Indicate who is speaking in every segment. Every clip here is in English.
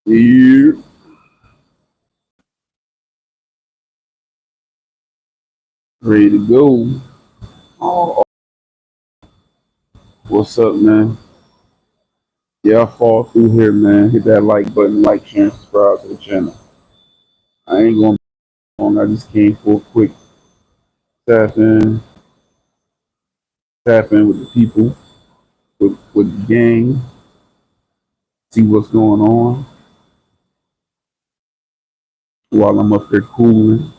Speaker 1: Yeah, ready to go. Oh, what's up, man? Yeah, I fall through here, man. Hit that like button, like, share, and subscribe to the channel. I ain't going long. I just came for a quick tap in, tap in with the people, with the gang, see what's going on while I'm up there cooling.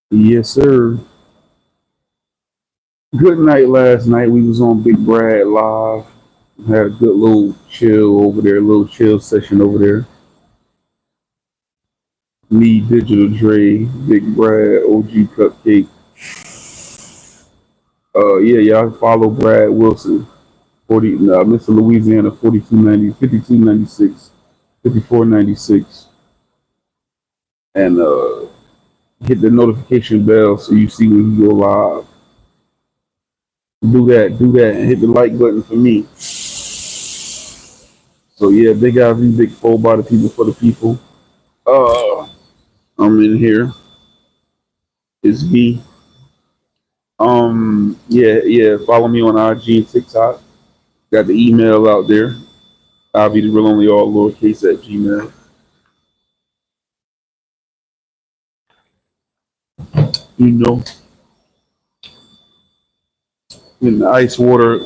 Speaker 1: Yes, sir. Good night last night. We was on Big Brad Live. Had a good little chill over there, little chill session over there. Me, Digital Dre, Big Brad, OG Cupcake. Yeah, y'all follow Brad Wilson, Mr. Louisiana, 4290, 5296, 5496, and hit the notification bell so you see when you go live. Do that, and hit the like button for me. So yeah, Big IV, Big Four by the people for the people. Uh, I'm in here. It's me. Yeah. Follow me on IG and TikTok. Got the email out there. IVdarealonly all lowercase at Gmail. You know, in the ice water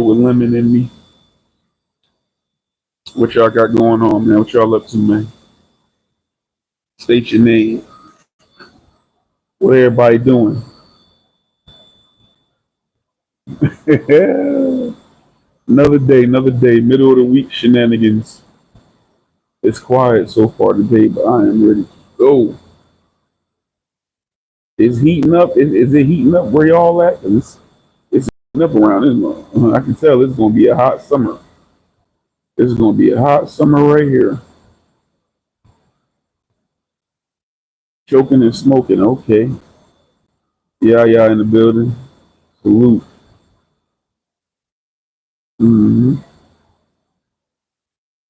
Speaker 1: with lemon in me. What y'all got going on, man? What y'all up to, man? State your name. What everybody doing? Another day, middle of the week shenanigans. It's quiet so far today, but I am ready to go. It's heating up. Is it heating up where y'all at? 'Cause it's heating up around this month. I can tell it's gonna be a hot summer. It's gonna be a hot summer right here. Choking and smoking. Okay. Yeah, in the building. Salute. Hmm.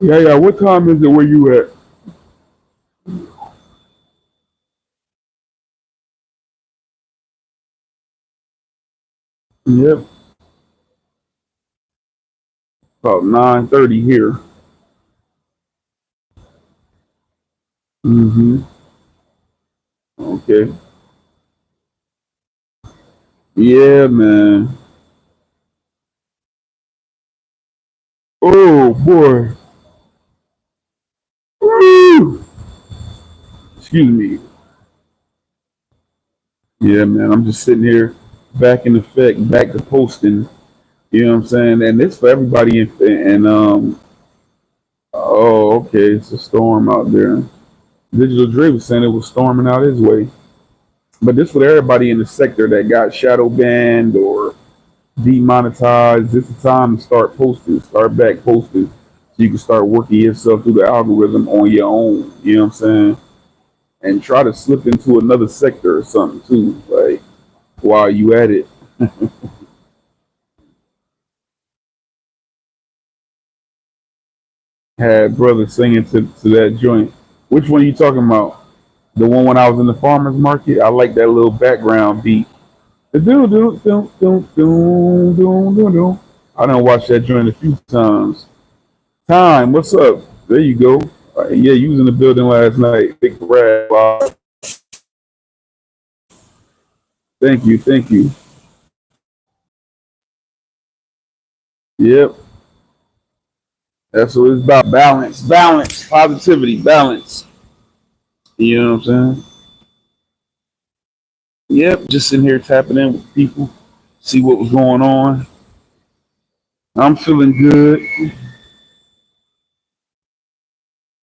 Speaker 1: Yeah. What time is it where you at? Yep. About 9:30 here. Hmm. Okay. Yeah, man. Oh boy. Woo! Excuse me. Yeah, man. I'm just sitting here, back in effect, back to posting. You know what I'm saying? And it's for everybody. And oh, okay. It's a storm out there. Digital Dre was saying it was storming out his way. But this for everybody in the sector that got shadow banned or demonetized. This is the time to start posting, start back posting, so you can start working yourself through the algorithm on your own. You know what I'm saying? And try to slip into another sector or something too, like while you at it. Had brother singing to that joint. Which one are you talking about? The one when I was in the farmers market? I like that little background beat. Do do do do do do do do. I done watched that joint a few times. Time, what's up? There you go. Yeah, you was in the building last night. Big Brad. Wow. Thank you, thank you. Yep, that's what it's about. Balance, positivity, balance. You know what I'm saying? Yep, just sitting here tapping in with people, see what was going on. I'm feeling good.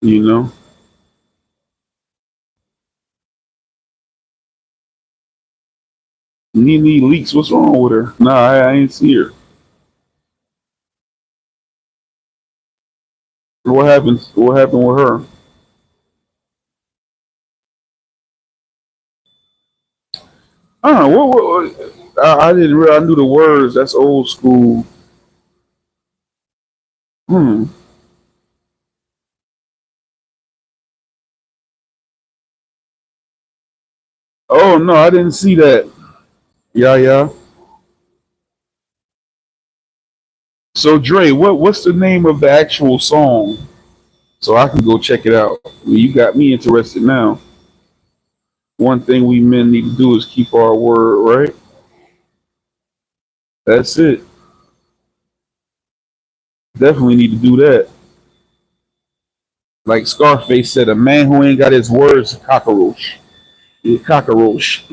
Speaker 1: You know, Nene Leaks. What's wrong with her? Nah, I ain't see her. What happened? What happened with her? I don't know. What? I didn't realize I knew the words. That's old school. Hmm. Oh no, I didn't see that. Yeah, yeah. So Dre, what's the name of the actual song? So I can go check it out. I mean, you got me interested now. One thing we men need to do is keep our word, right? That's it. Definitely need to do that. Like Scarface said, a man who ain't got his words, a cockroach. A cockroach.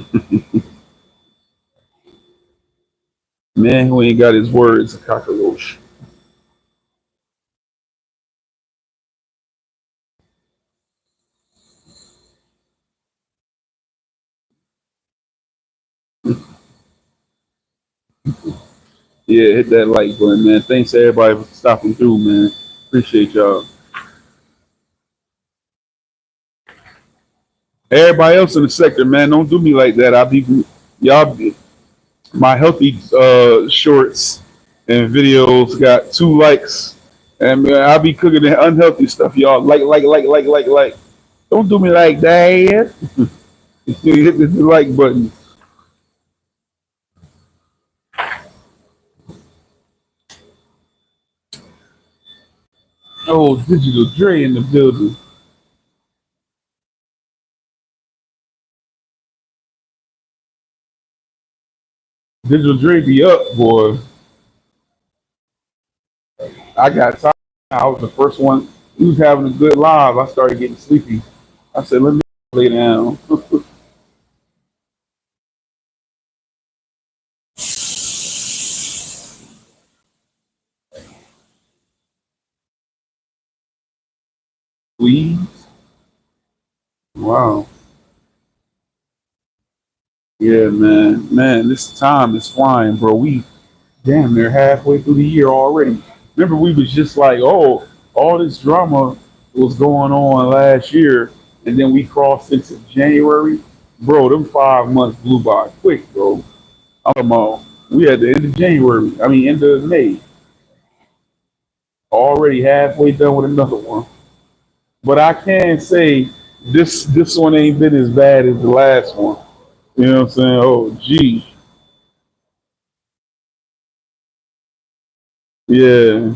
Speaker 1: Man who ain't got his words, a cockroach. Yeah, hit that like button, man. Thanks to everybody for stopping through, man. Appreciate y'all. Everybody else in the sector, man, don't do me like that. I'll be y'all. My healthy shorts and videos got 2 likes, and man, I'll be cooking the unhealthy stuff, y'all. Like. Don't do me like that. Hit the like button. Oh, Digital Dre in the building. Digital Dre be up, boy. I got tired. I was the first one. He was having a good live. I started getting sleepy. I said, let me lay down. Please. Wow. Yeah, man. Man, this time is flying, bro. We damn near halfway through the year already. Remember, we was just like, oh, all this drama was going on last year, and then we crossed into January. Bro, them 5 months blew by quick, bro. I'm we at the end of January. I mean, end of May. Already halfway done with another one. But I can say this one ain't been as bad as the last one. You know what I'm saying? Oh, gee. Yeah.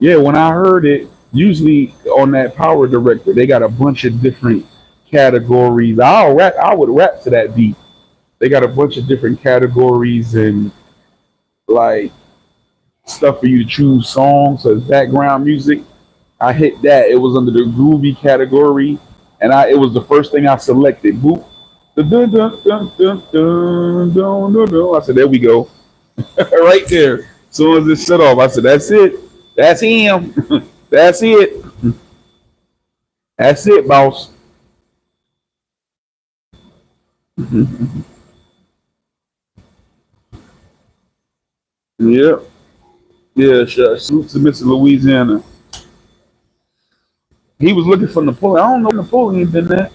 Speaker 1: Yeah, when I heard it, usually on that Power Director, they got a bunch of different categories. I would rap to that beat. They got a bunch of different categories and like stuff for you to choose songs as background music. I hit that. It was under the groovy category, and it was the first thing I selected. Boop. Dun, dun, dun, dun, dun, dun, dun, dun, dun. I said, there we go. Right there. As soon as it set off, I said, that's it. That's him. That's it. That's it, boss. Yep. Yeah, sure. Salute to Mr. Louisiana. He was looking for Napoleon. I don't know if Napoleon been there.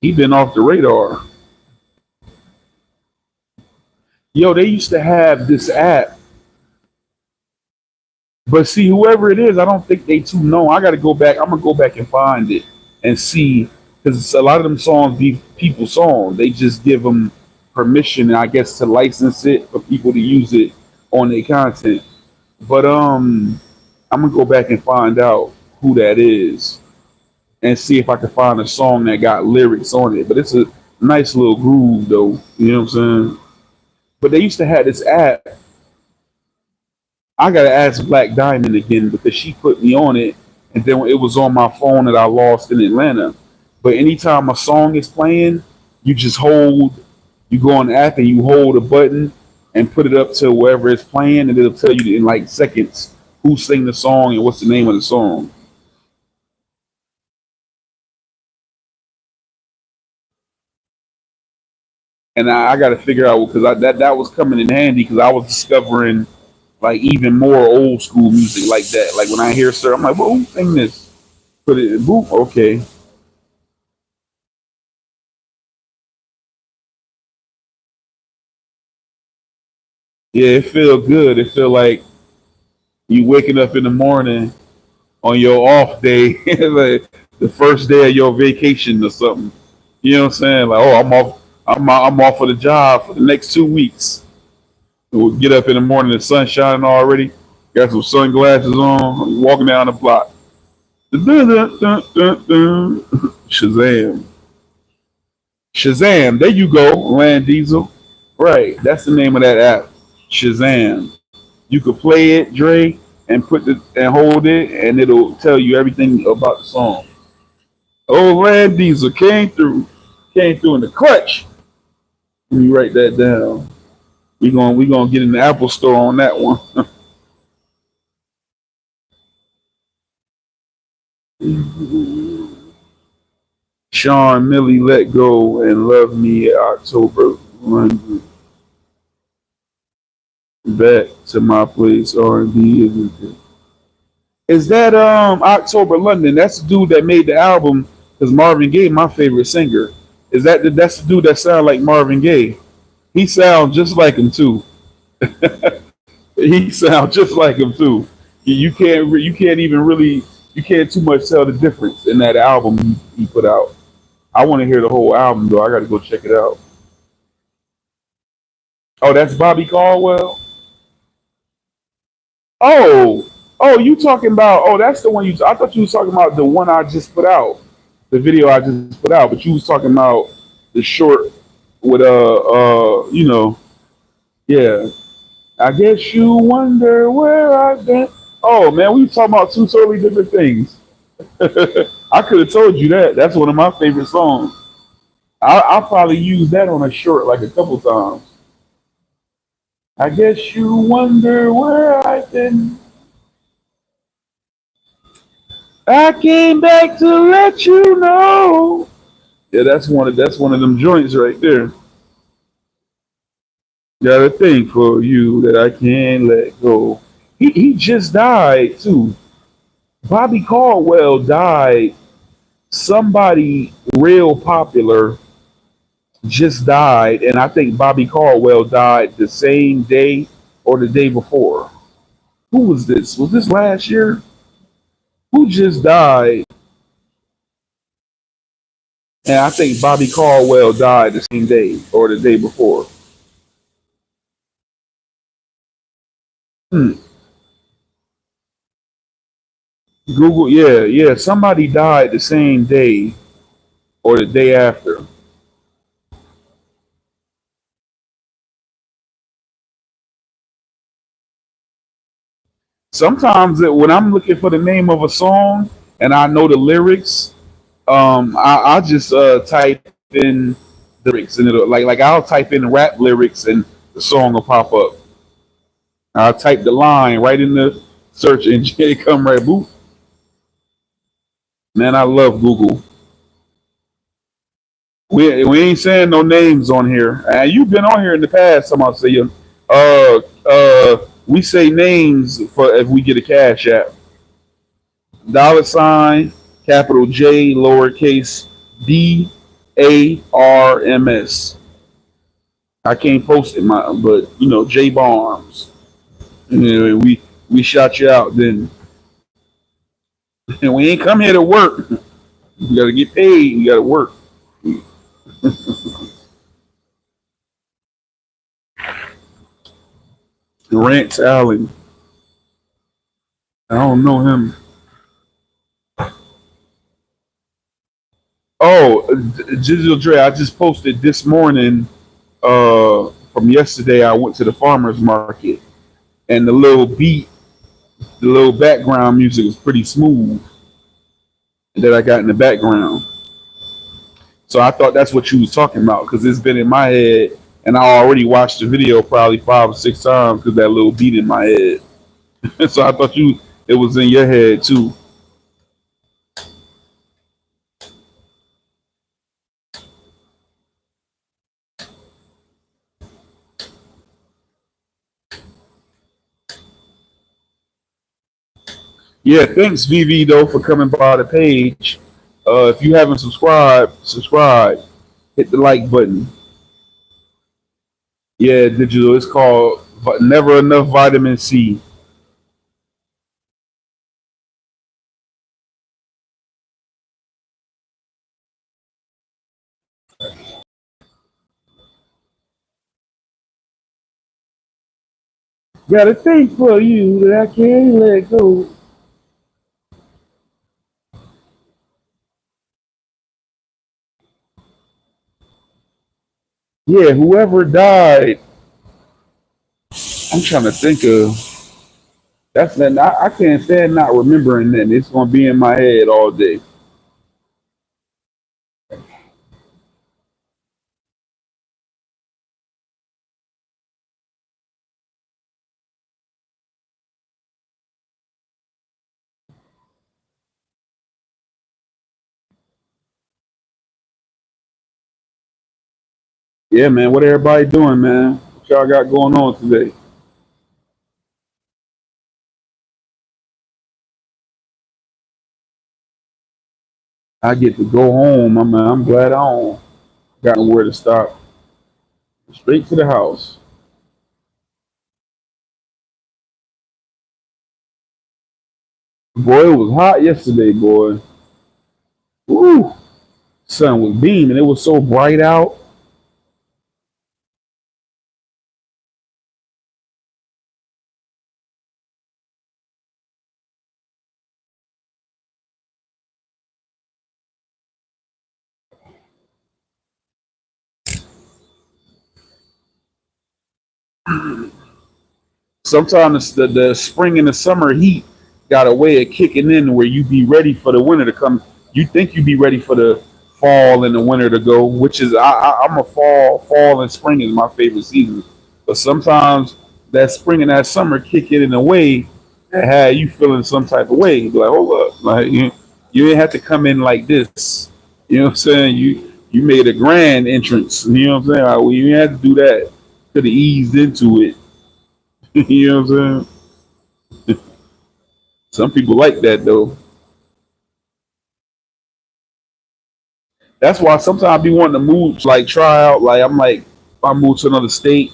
Speaker 1: He been off the radar. Yo, they used to have this app, but see, whoever it is, I don't think they too know. I got to go back. I'm gonna go back and find it and see because a lot of them songs be people's songs. They just give them permission, I guess, to license it for people to use it on their content. But I'm gonna go back and find out who that is and see if I can find a song that got lyrics on it. But it's a nice little groove though. You know what I'm saying? But they used to have this app. I gotta ask Black Diamond again because she put me on it, and then it was on my phone that I lost in Atlanta. But anytime a song is playing, you just you go on the app and you hold a button and put it up to wherever it's playing, and it'll tell you in like seconds who sang the song and what's the name of the song. And I got to figure out because that was coming in handy because I was discovering like even more old school music like that. Like when I hear Sir, I'm like, well, who sang this? Put it in boop. Okay. Yeah, it feel good. It feel like you waking up in the morning on your off day, like the first day of your vacation or something. You know what I'm saying? Like, oh, I'm off. I'm off for the job for the next 2 weeks. We'll get up in the morning, the sun shining already. Got some sunglasses on, walking down the block. Dun, dun, dun, dun, dun. Shazam. Shazam. There you go, Land Diesel. Right. That's the name of that app. Shazam. You could play it, Dre, and hold it, and it'll tell you everything about the song. Oh, Land Diesel came through in the clutch. Let me write that down. We gonna get in the Apple Store on that one. Sean Millie, Let Go and Love Me October. Run back to my place. R&B is that October London? That's the dude that made the album. Because Marvin Gaye, my favorite singer, that's the dude that sounds like Marvin Gaye. He sounds just like him too. He sounds just like him too. You can't even really you can't too much tell the difference in that album he put out. I want to hear the whole album though. I got to go check it out. Oh, that's Bobby Caldwell. Oh, oh, you talking about? Oh, that's the one you. I thought you was talking about the one I just put out, the video I just put out. But you was talking about the short with yeah. I guess you wonder where I've been. Oh man, we talking about two totally different things. I could have told you that. That's one of my favorite songs. I'll probably use that on a short like a couple times. I guess you wonder where I've been. I came back to let you know. Yeah, that's one of them joints right there. Got a thing for you that I can't let go. He just died too. Bobby Caldwell died. Somebody real popular just died, and I think Bobby Caldwell died the same day or the day before. Who was this? Was this last year? Who just died? And I think Bobby Caldwell died the same day or the day before. Hmm. Google, yeah, yeah. Somebody died the same day or the day after. Sometimes when I'm looking for the name of a song and I know the lyrics, I just type in the lyrics and it'll like I'll type in rap lyrics and the song will pop up. I'll type the line right in the search engine, it come right boop. Man, I love Google. We ain't saying no names on here. And you've been on here in the past. Somebody say, we say names for if we get a cash app. Dollar sign, capital J, lowercase BARMS. I can't post it, but J Barnes. We shot you out. Then and we ain't come here to work. You gotta get paid. You gotta work. Grant Allen. I don't know him. Oh, Digital Dre. I just posted this morning. From yesterday, I went to the farmers market, and the little background music was pretty smooth that I got in the background. So I thought that's what you was talking about because it's been in my head, and I already watched the video probably 5 or 6 times because that little beat in my head. So I thought it was in your head too. Yeah, thanks VV though for coming by the page. If you haven't subscribed, subscribe. Hit the like button. Yeah, digital. It's called but never enough vitamin C. Got a thing for you that I can't let go. Yeah, whoever died, I'm trying to think of. That's that. I can't stand not remembering that. It's gonna be in my head all day. Yeah, man. What everybody doing, man? What y'all got going on today? I get to go home. I'm glad I don't got nowhere to stop. Straight to the house. Boy, it was hot yesterday, boy. Woo! Sun was beaming. It was so bright out. Sometimes the spring and the summer heat got a way of kicking in where you be ready for the winter to come. You think you be ready for the fall and the winter to go, which is I'm a fall and spring is my favorite season. But sometimes that spring and that summer kick it in a way that had you feeling some type of way. You be like, hold up, like you didn't have to come in like this. You know what I'm saying? You made a grand entrance. You know what I'm saying? Like, well, you didn't have to do that. Could have eased into it. You know what I'm saying? Some people like that though. That's why sometimes I be wanting to move, like try out. Like I'm like, if I move to another state,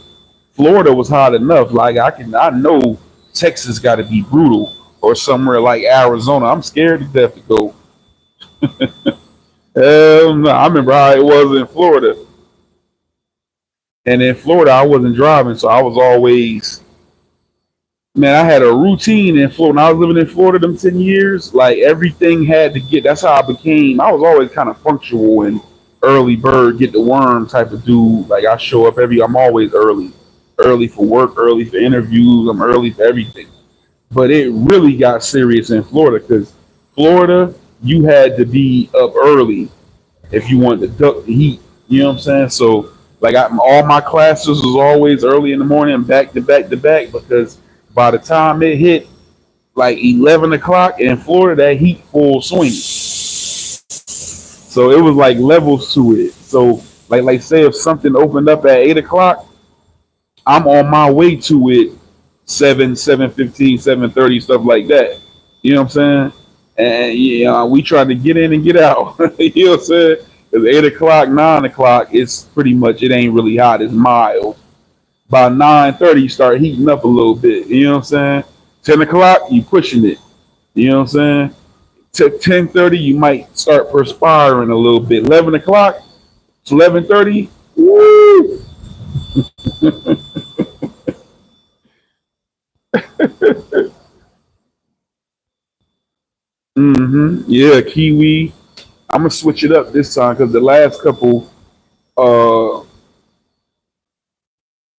Speaker 1: Florida was hot enough. Like I know Texas got to be brutal, or somewhere like Arizona. I'm scared to death to go. Hell no. I remember how it was in Florida, and in Florida I wasn't driving, so I was always man, I had a routine in Florida. When I was living in Florida them 10 years, like everything had to get that's how I became. I was always kind of punctual and early bird, get the worm type of dude. Like I show up I'm always early. Early for work, early for interviews, I'm early for everything. But it really got serious in Florida because Florida, you had to be up early if you wanted to duck the heat. You know what I'm saying? So like all my classes was always early in the morning, back to back to back, because by the time it hit like 11 o'clock in Florida, that heat full swing. So it was like levels to it. So like say if something opened up at 8 o'clock, I'm on my way to it 7:15, 7:30, stuff like that. You know what I'm saying? And yeah, we tried to get in and get out. You know what I'm saying? Because 8 o'clock, 9 o'clock, it's pretty much it ain't really hot. It's mild. By 9:30, you start heating up a little bit. You know what I'm saying? 10 o'clock, you pushing it. You know what I'm saying? To 10:30, you might start perspiring a little bit. 11 o'clock to 11:30, woo! Yeah, kiwi. I'm gonna switch it up this time because the last couple uh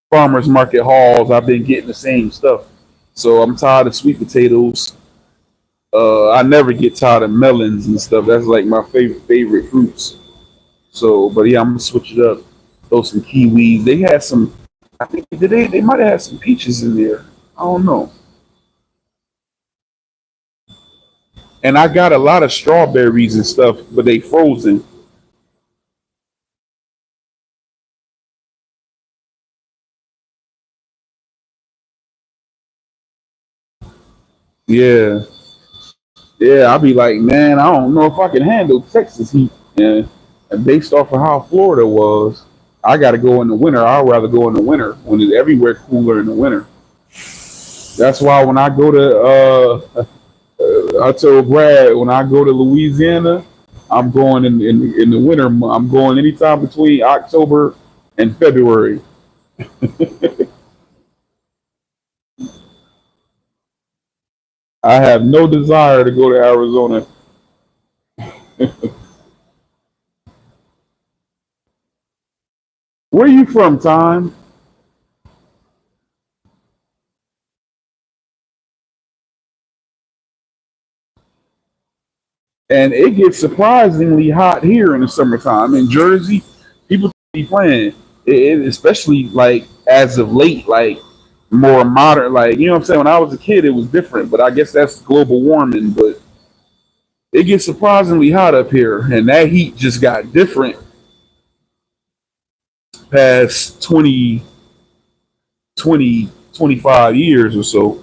Speaker 1: farmers market hauls, I've been getting the same stuff. So I'm tired of sweet potatoes. I never get tired of melons and stuff. That's like my favorite fruits. So, but yeah, I'm gonna switch it up. Throw some kiwis. They had some. I think they might have had some peaches in there. I don't know. And I got a lot of strawberries and stuff, but they frozen. Yeah, yeah. I'll be like, man, I don't know if I can handle Texas heat. Yeah, and based off of how Florida was, I got to go in the winter. I'd rather go in the winter when it's everywhere cooler in the winter. That's why when I go to, I told Brad when I go to Louisiana, I'm going in the winter. I'm going anytime between October and February. I have no desire to go to Arizona. Where you from, Time? And it gets surprisingly hot here in the summertime in Jersey. People be playing, especially like as of late, like more modern. Like you know what I'm saying. When I was a kid, it was different, but I guess that's global warming. But it gets surprisingly hot up here, and that heat just got different past 20, 20, 25 years or so.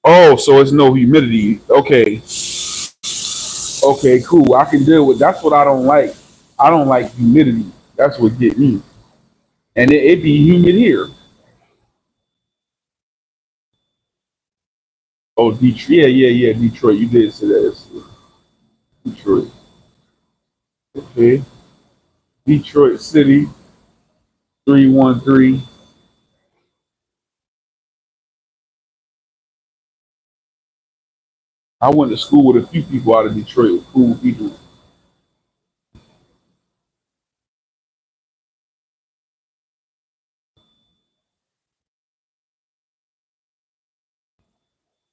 Speaker 1: Oh, so it's no humidity. Okay, okay, cool. I can deal with. That's what I don't like. I don't like humidity. That's what get me. And it be humid here. Oh, Detroit. Yeah, yeah, yeah. Detroit. You did say that. It's Detroit. Okay. Detroit City 313. I went to school with a few people out of Detroit. Cool people.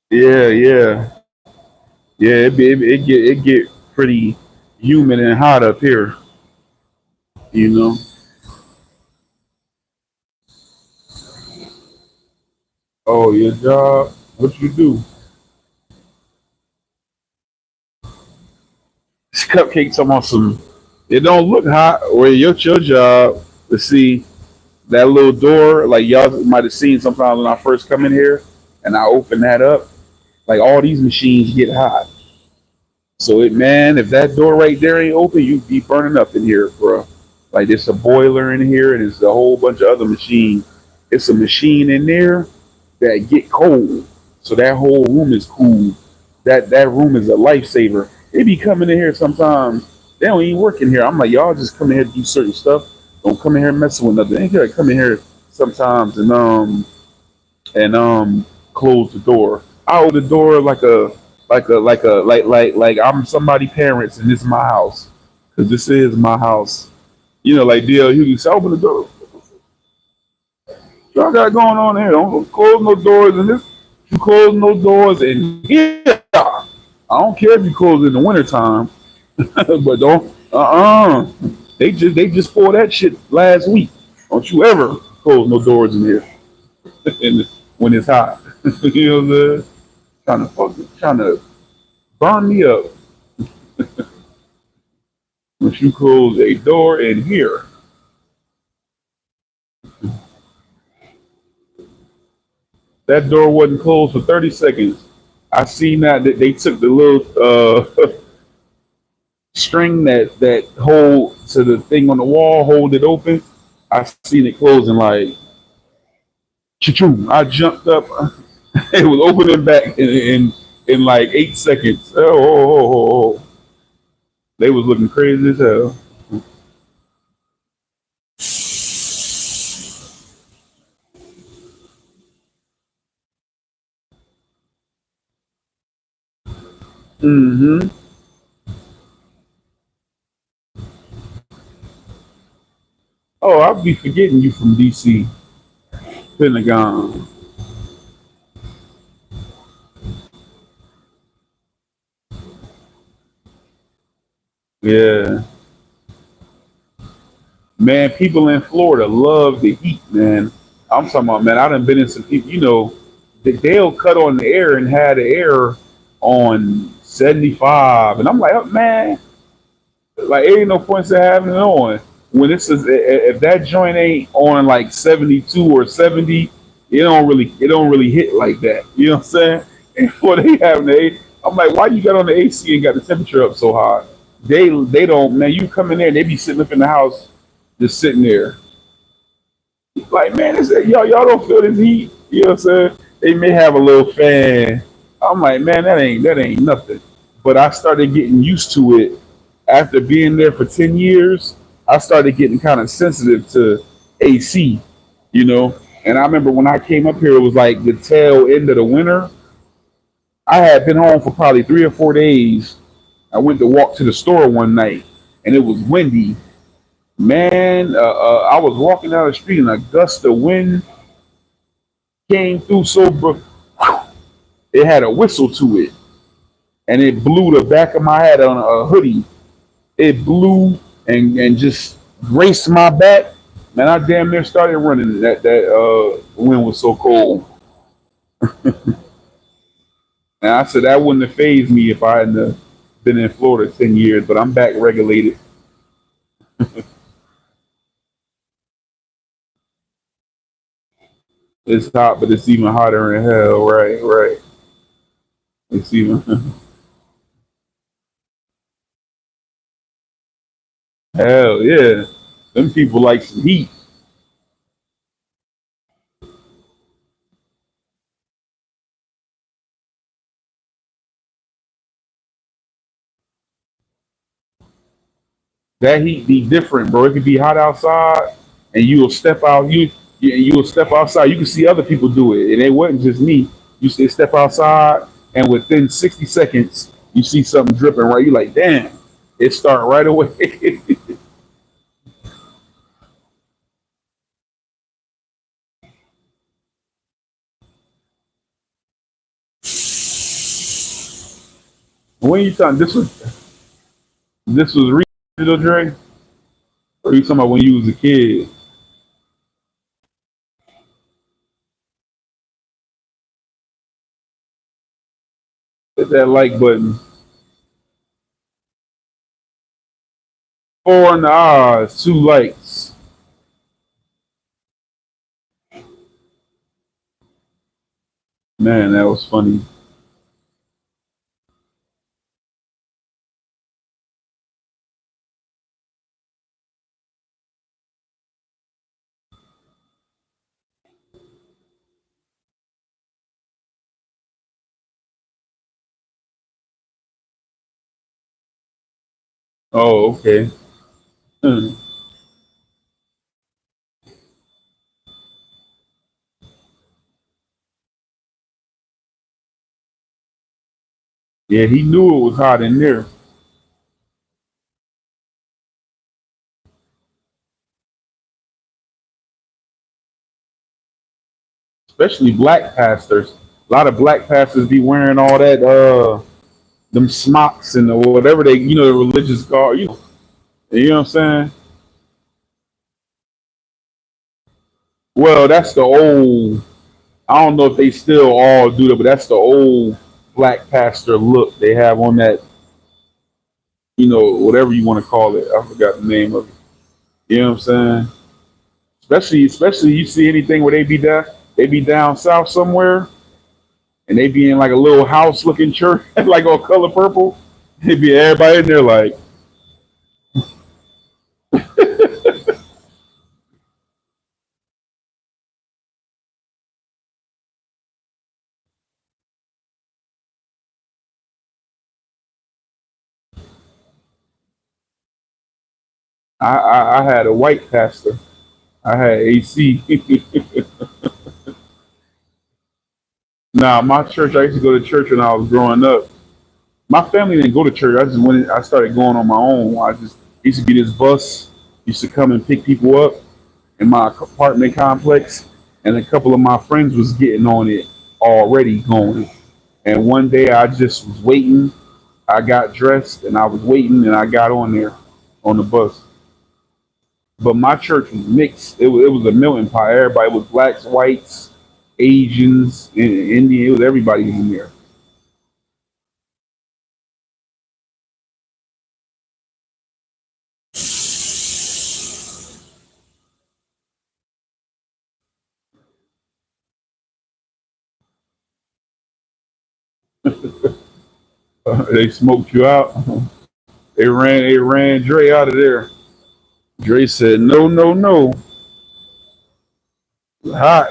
Speaker 1: Yeah, yeah, yeah. It get pretty humid and hot up here. You know. Oh, your job. What you do? This cupcake talking about some. It don't look hot. Or your job to see that little door. Like y'all might have seen sometimes when I first come in here, and I open that up. Like all these machines get hot. So it man, if that door right there ain't open, you be burning up in here, bro. Like there's a boiler in here, and there's a whole bunch of other machines. It's a machine in there that get cold, so that whole room is cool. That room is a lifesaver. They be coming in here sometimes. They don't even work in here. I'm like, y'all just come in here to do certain stuff. Don't come in here messing with nothing. They gotta come in here sometimes and close the door. I hold the door like I'm somebody parents and this is my house because this is my house. You know, like DL Hughes, open the door. What y'all got going on here? Don't close no doors in this. You close no doors and yeah. I don't care if you close in the wintertime, but don't. They just poured that shit last week. Don't you ever close no doors in here and when it's hot. You know what I'm saying? Trying to burn me up. When you close a door in here, that door wasn't closed for 30 seconds. I seen that they took the little string that hold to the thing on the wall, hold it open. I seen it closing like choo. I jumped up. It was opening back in like 8 seconds. Oh. They was looking crazy as hell. Mm-hmm. Oh, I'll be forgetting you from DC, Pentagon. Yeah. Man, people in Florida love the heat, man. I'm talking about, man, I done been in some people, they'll cut on the air and have the air on 75. And I'm like, oh, man, like, ain't no point in having it on. When this is, if that joint ain't on like 72 or 70, it don't really hit like that. You know what I'm saying? before they have the A. I'm like, why you got on the AC and got the temperature up so high? They don't, man. You come in there, they be sitting up in the house, just sitting there. Like, man, y'all don't feel this heat. You know what I'm saying? They may have a little fan. I'm like, man, that ain't nothing. But I started getting used to it after being there for 10 years. I started getting kind of sensitive to AC, you know. And I remember when I came up here, it was like the tail end of the winter. I had been home for probably 3 or 4 days. I went to walk to the store one night, and it was windy. Man, I was walking down the street, and a gust of wind came through it had a whistle to it, and it blew the back of my head on a hoodie. It blew and just graced my back. Man, I damn near started running. That wind was so cold, and I said that wouldn't have phased me if I hadn't been in Florida 10 years. But I'm back regulated. It's hot, but it's even hotter in hell. Right, right. It's even hell yeah. Them people like some heat. That heat be different, bro. It could be hot outside, and you'll step out. You'll step outside. You can see other people do it, and it wasn't just me. You say step outside, and within 60 seconds, you see something dripping. Right, you like, damn, it start right away. When you talking, this was regional, Dre, or you talking about when you was a kid? Hit that like button. Four in the eyes, two lights. Man, that was funny. Oh, okay. Hmm. Yeah, he knew it was hot in there. Especially black pastors. A lot of black pastors be wearing all that them smocks and whatever they the religious garb, you know what I'm saying? Well, that's the old I don't know if they still all do that, but that's the old black pastor look they have on that, whatever you want to call it. I forgot the name of it. You know what I'm saying? Especially you see anything where they be down south somewhere and they be in like a little house looking church, like all color purple. They be everybody in there like, I had a white pastor. I had AC. Nah, my church. I used to go to church when I was growing up. My family didn't go to church. I just went. I started going on my own. I just used to be this bus. Used to come and pick people up in my apartment complex, and a couple of my friends was getting on it already going. And one day I just was waiting. I got dressed and I was waiting, and I got on there on the bus. But my church was mixed. It was a melting pot. Everybody was blacks, whites, Asians, Indian. It was everybody in there. They smoked you out. They ran Dre out of there. Dre said, "No, no, no, hot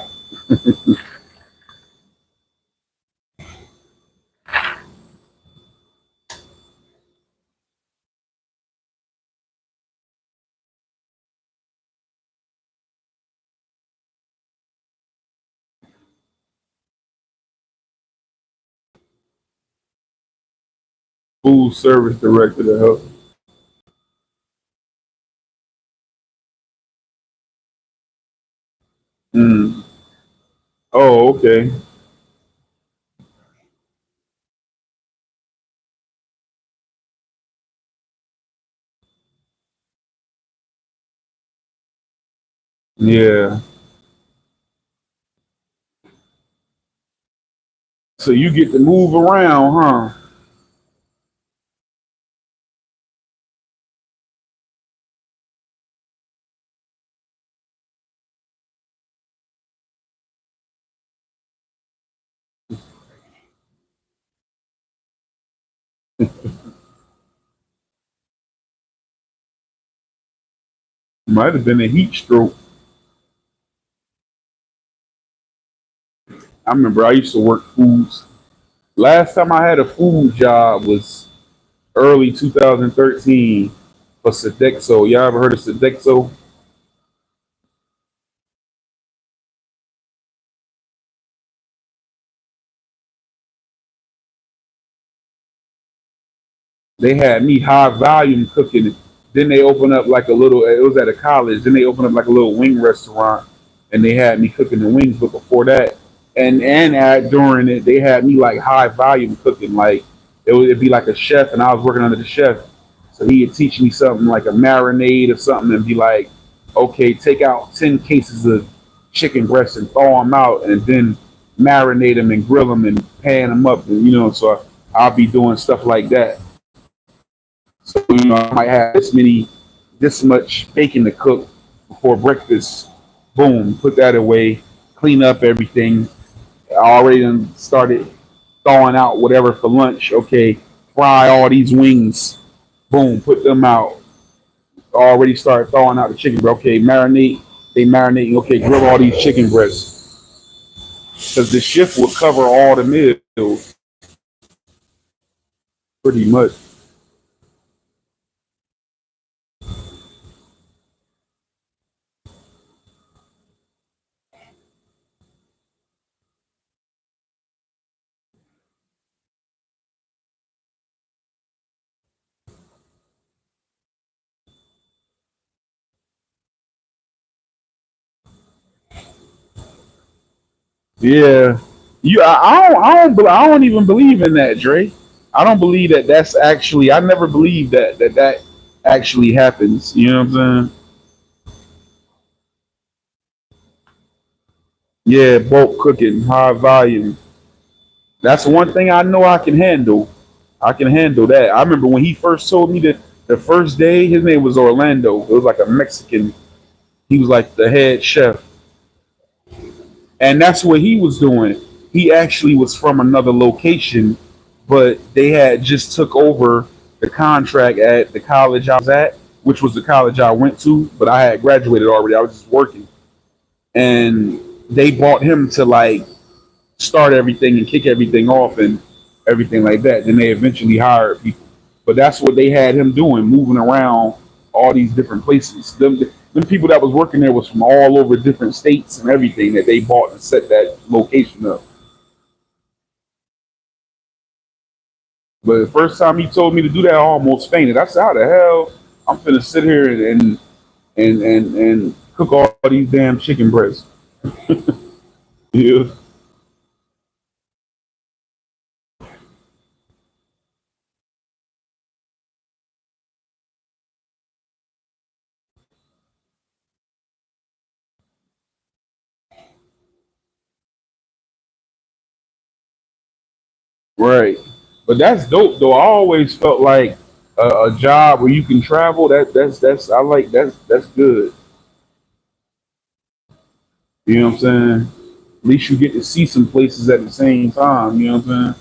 Speaker 1: food service director to help." Mm. Oh, okay. Yeah. So you get to move around, huh? Might have been a heat stroke. I remember I used to work foods. Last time I had a food job was early 2013 for Sodexo. Y'all ever heard of Sodexo? They had me high volume cooking. Then they opened up like a little. It was at a college. Then they opened up like a little wing restaurant, and they had me cooking the wings. But before that, during it, they had me like high volume cooking. Like it'd be like a chef, and I was working under the chef. So he'd teach me something like a marinade or something, and be like, "Okay, take out 10 cases of chicken breasts and thaw them out, and then marinate them and grill them and pan them up." And so I'll be doing stuff like that. So I might have this much bacon to cook before breakfast. Boom, put that away, clean up everything. I already done started thawing out whatever for lunch. Okay, fry all these wings. Boom, put them out. Already started thawing out the chicken. Okay, marinate. They marinating. Okay, grill all these chicken breasts because the shift will cover all the meals pretty much. Yeah, I don't even believe in that, Dre. I don't believe that that's actually. I never believed that actually happens. You know what I'm saying? Yeah, bulk cooking, high volume. That's one thing I know I can handle. I can handle that. I remember when he first told me that the first day, his name was Orlando. It was like a Mexican. He was like the head chef, and that's what he was doing. He actually was from another location, but they had just took over the contract at the college I was at, which was the college I went to, but I had graduated already. I was just working, and they brought him to like start everything and kick everything off and everything like that. Then they eventually hired people, but that's what they had him doing, moving around all these different places. Them people that was working there was from all over different states and everything that they bought and set that location up. But the first time he told me to do that, I almost fainted. I said, "How the hell I'm finna sit here and cook all these damn chicken breasts?" Yeah, right. But that's dope though. I always felt like a job where you can travel. That's I like that's good. You know what I'm saying? At least you get to see some places at the same time. You know what I'm saying?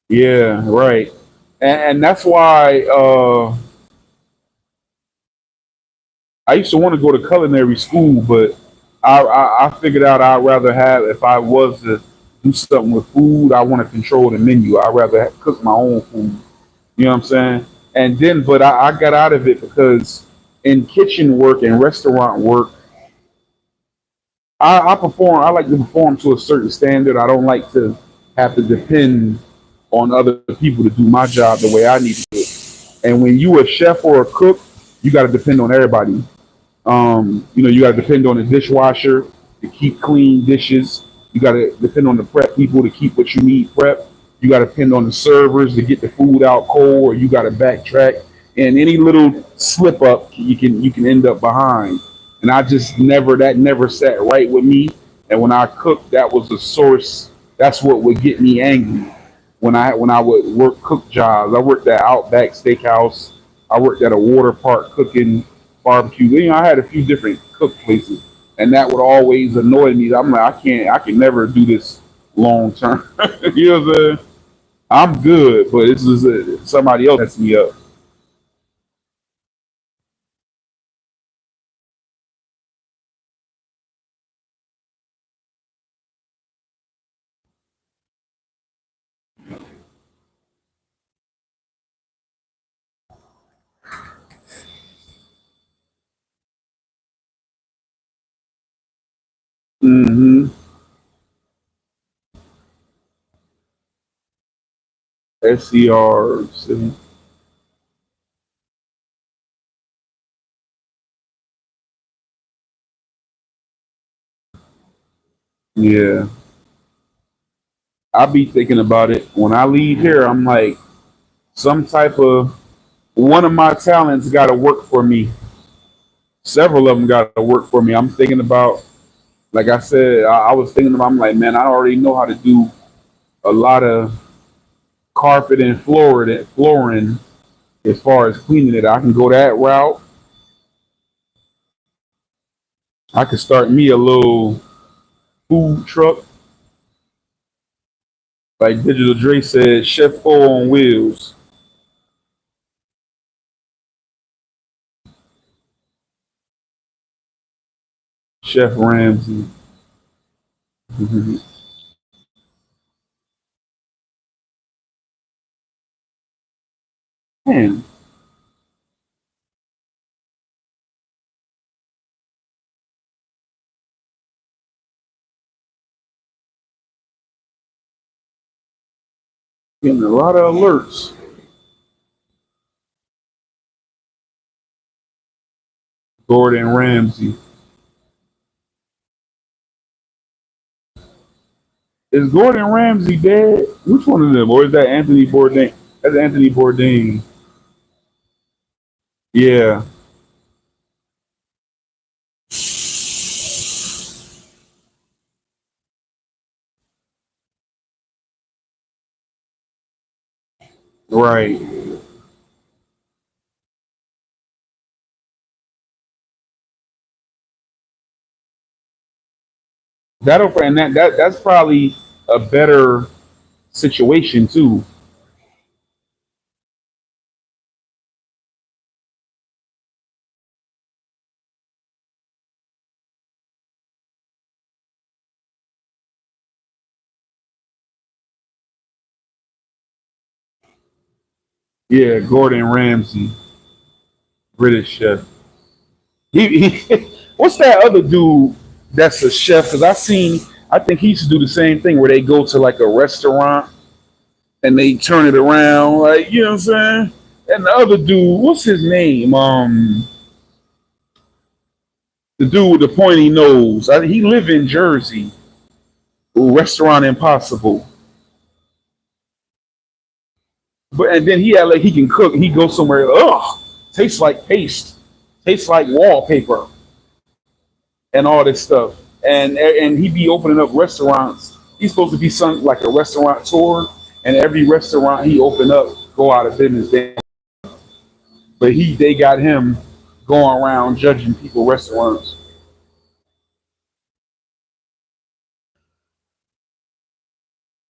Speaker 1: Yeah, right. And that's why I used to want to go to culinary school, but I figured out I'd rather have, if I was to do something with food, I want to control the menu. I'd rather cook my own food. You know what I'm saying? And then, but I got out of it because in kitchen work and restaurant work, I perform. I like to perform to a certain standard. I don't like to have to depend on other people to do my job the way I need to do it. And when you a chef or a cook, you got to depend on everybody. You got to depend on the dishwasher to keep clean dishes. You got to depend on the prep people to keep what you need prep. You got to depend on the servers to get the food out cold, or you got to backtrack. And any little slip up, you can end up behind. And I just never sat right with me. And when I cooked, that was the source. That's what would get me angry when I would work cook jobs. I worked at Outback Steakhouse. I worked at a water park cooking barbecue. I had a few different cook places, and that would always annoy me. I'm like, I can never do this long term. You know what I'm saying? I'm good, but this is somebody else messing me up. Mm-hmm. SCR. Yeah, I be thinking about it when I leave here. I'm like, some type of one of my talents got to work for me. Several of them got to work for me. I'm thinking about, like I said, I was thinking about. I'm like, man, I already know how to do a lot of carpet and flooring. As far as cleaning it, I can go that route. I could start me a little food truck, like Digital Dre said, Chef Four on wheels. Chef Ramsay. Man, getting a lot of alerts. Gordon Ramsay. Is Gordon Ramsay dead? Which one of them? Or is that Anthony Bourdain? That's Anthony Bourdain. Yeah, right. That's probably a better situation too. Yeah, Gordon Ramsay, British chef. What's that other dude that's a chef? Because I think he used to do the same thing where they go to like a restaurant and they turn it around, like, you know what I'm saying? And the other dude, what's his name? The dude with the pointy nose. He live in Jersey. Restaurant Impossible. But and then he had like he can cook. He goes somewhere. Ugh, tastes like paste. Tastes like wallpaper and all this stuff. And he be opening up restaurants. He's supposed to be some like a restaurateur, and every restaurant he open up go out of business. But they got him going around judging people restaurants.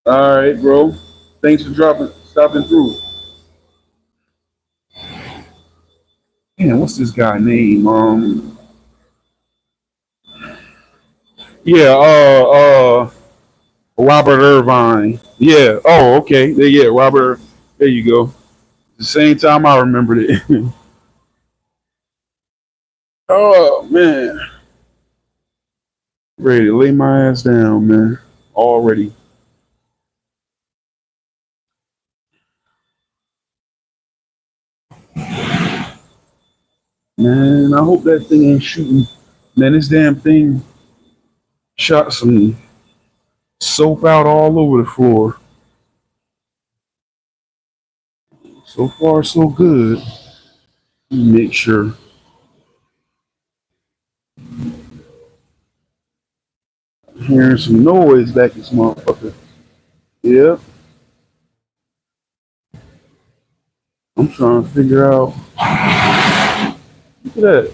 Speaker 1: All right, bro. Thanks for stopping through. Man, what's this guy name? Yeah, Robert Irvine. Yeah. Oh, okay. Yeah, Robert. There you go. The same time I remembered it. Oh man, ready to lay my ass down, man. Already, man. I hope that thing ain't shooting. Man, this damn thing shot some soap out all over the floor. So far, so good. Make sure. Hearing some noise back this motherfucker. Yep. I'm trying to figure out. Look at that.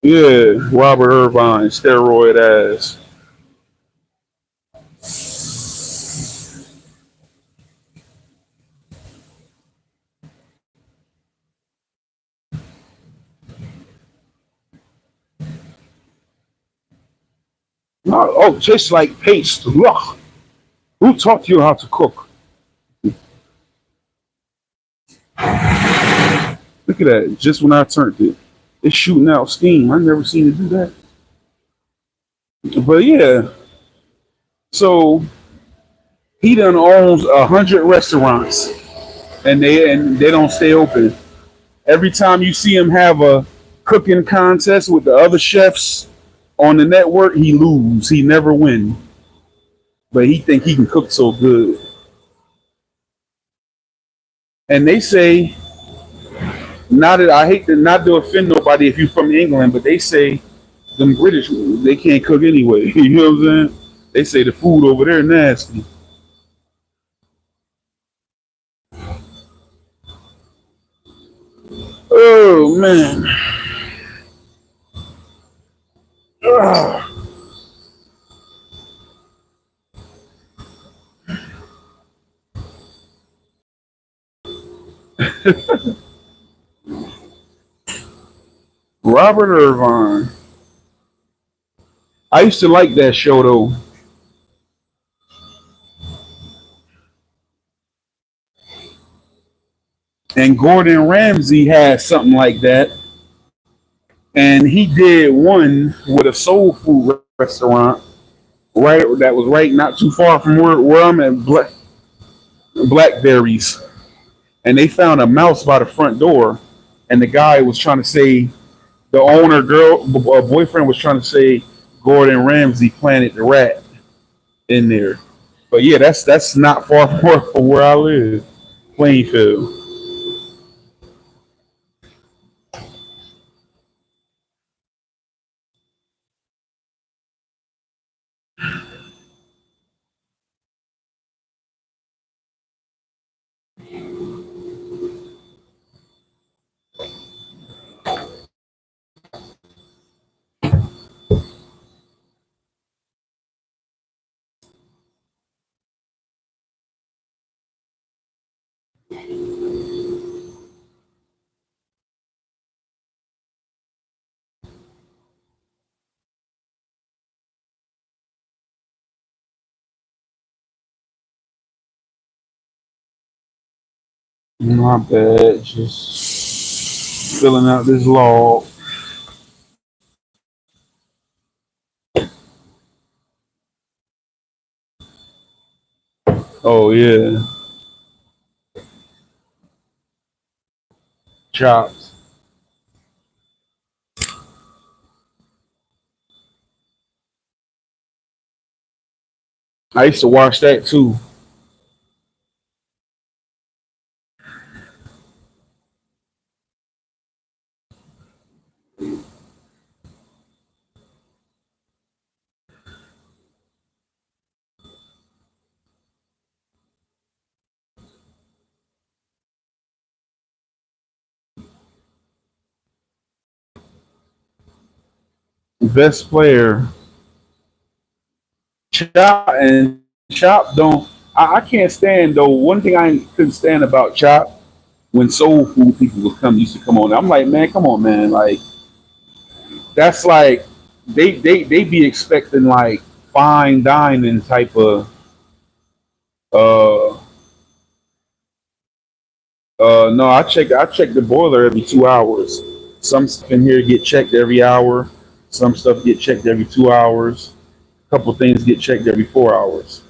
Speaker 1: Yeah, Robert Irvine, steroid ass. Oh, tastes like paste. Ugh. Who taught you how to cook? Look at that. Just when I turned it, it's shooting out steam. I never seen it do that. But yeah, so he done owns 100 restaurants, and they don't stay open. Every time you see him have a cooking contest with the other chefs on the network, he lose. He never win. But he think he can cook so good. And they say, not that I hate to not to offend nobody if you're from England, but they say them British they can't cook anyway. You know what I'm saying? They say the food over there nasty. Oh man. Ugh. Robert Irvine. I used to like that show though. And Gordon Ramsay had something like that. And he did one with a soul food restaurant right that was right not too far from where I'm at, Blackberries. And they found a mouse by the front door, and the guy was trying to say the owner boyfriend was trying to say Gordon Ramsay planted the rat in there. But yeah, that's not far from where I live, Plainfield. My bad, just filling out this log. Oh yeah, chops. I used to watch that too. Best player, chop and Chop don't. I can't stand though. One thing I couldn't stand about Chop when soul food people would come used to come on. I'm like, man, come on, man. Like that's like they be expecting like fine dining type of uh no, I check the boiler every 2 hours. Some stuff in here get checked every hour. Some stuff get checked every 2 hours. A couple things get checked every 4 hours.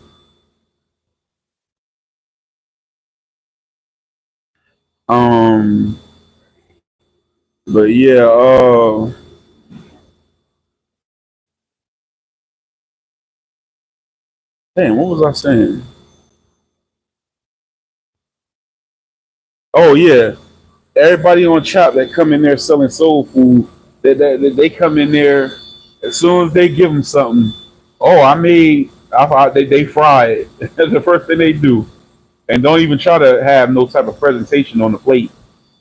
Speaker 1: Um, but yeah, damn, what was I saying? Oh yeah, everybody on Chop that come in there selling soul food, they come in there as soon as they give them something. Oh, they fry it. That's the first thing they do, and don't even try to have no type of presentation on the plate.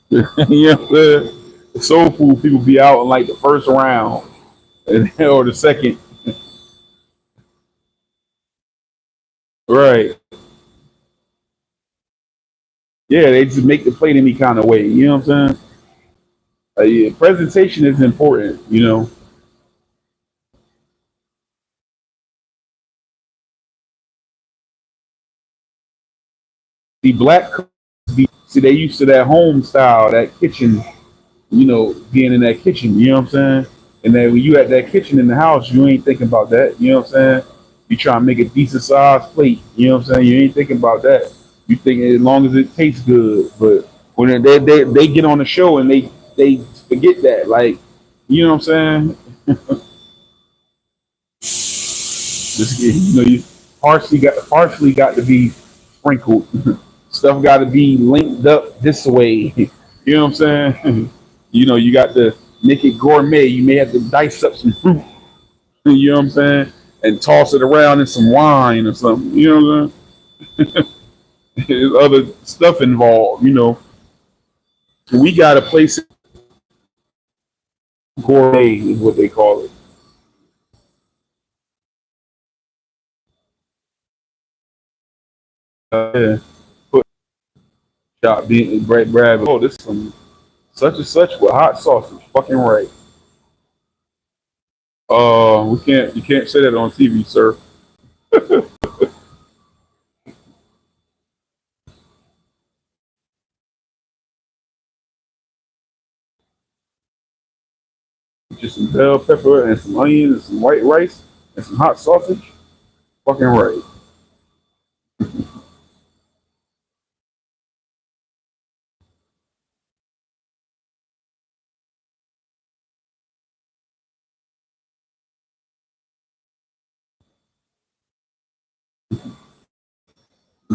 Speaker 1: You know what I'm saying? Soul food people be out in like the first round or the second. Right. Yeah, they just make the plate any kind of way. You know what I'm saying? Yeah, presentation is important. The black cooks see they used to that home style, that kitchen. Being in that kitchen. You know what I'm saying? And then when you at that kitchen in the house, you ain't thinking about that. You know what I'm saying? You try to make a decent sized plate. You know what I'm saying? You ain't thinking about that. You think as long as it tastes good. But when they get on the show and they forget that. Like, you know what I'm saying? Just you partially got to be sprinkled. Stuff got to be linked up this way. You know what I'm saying? You got to make it gourmet. You may have to dice up some fruit. You know what I'm saying? And toss it around in some wine or something. You know what I'm saying? There's other stuff involved. We got a place gourmet is what they call it. Yeah. Put shot being Brad. Oh, this is some such and such with hot sausage. Fucking right. We can't. You can't say that on TV, sir. Just some bell pepper and some onion and some white rice and some hot sausage. Fucking right.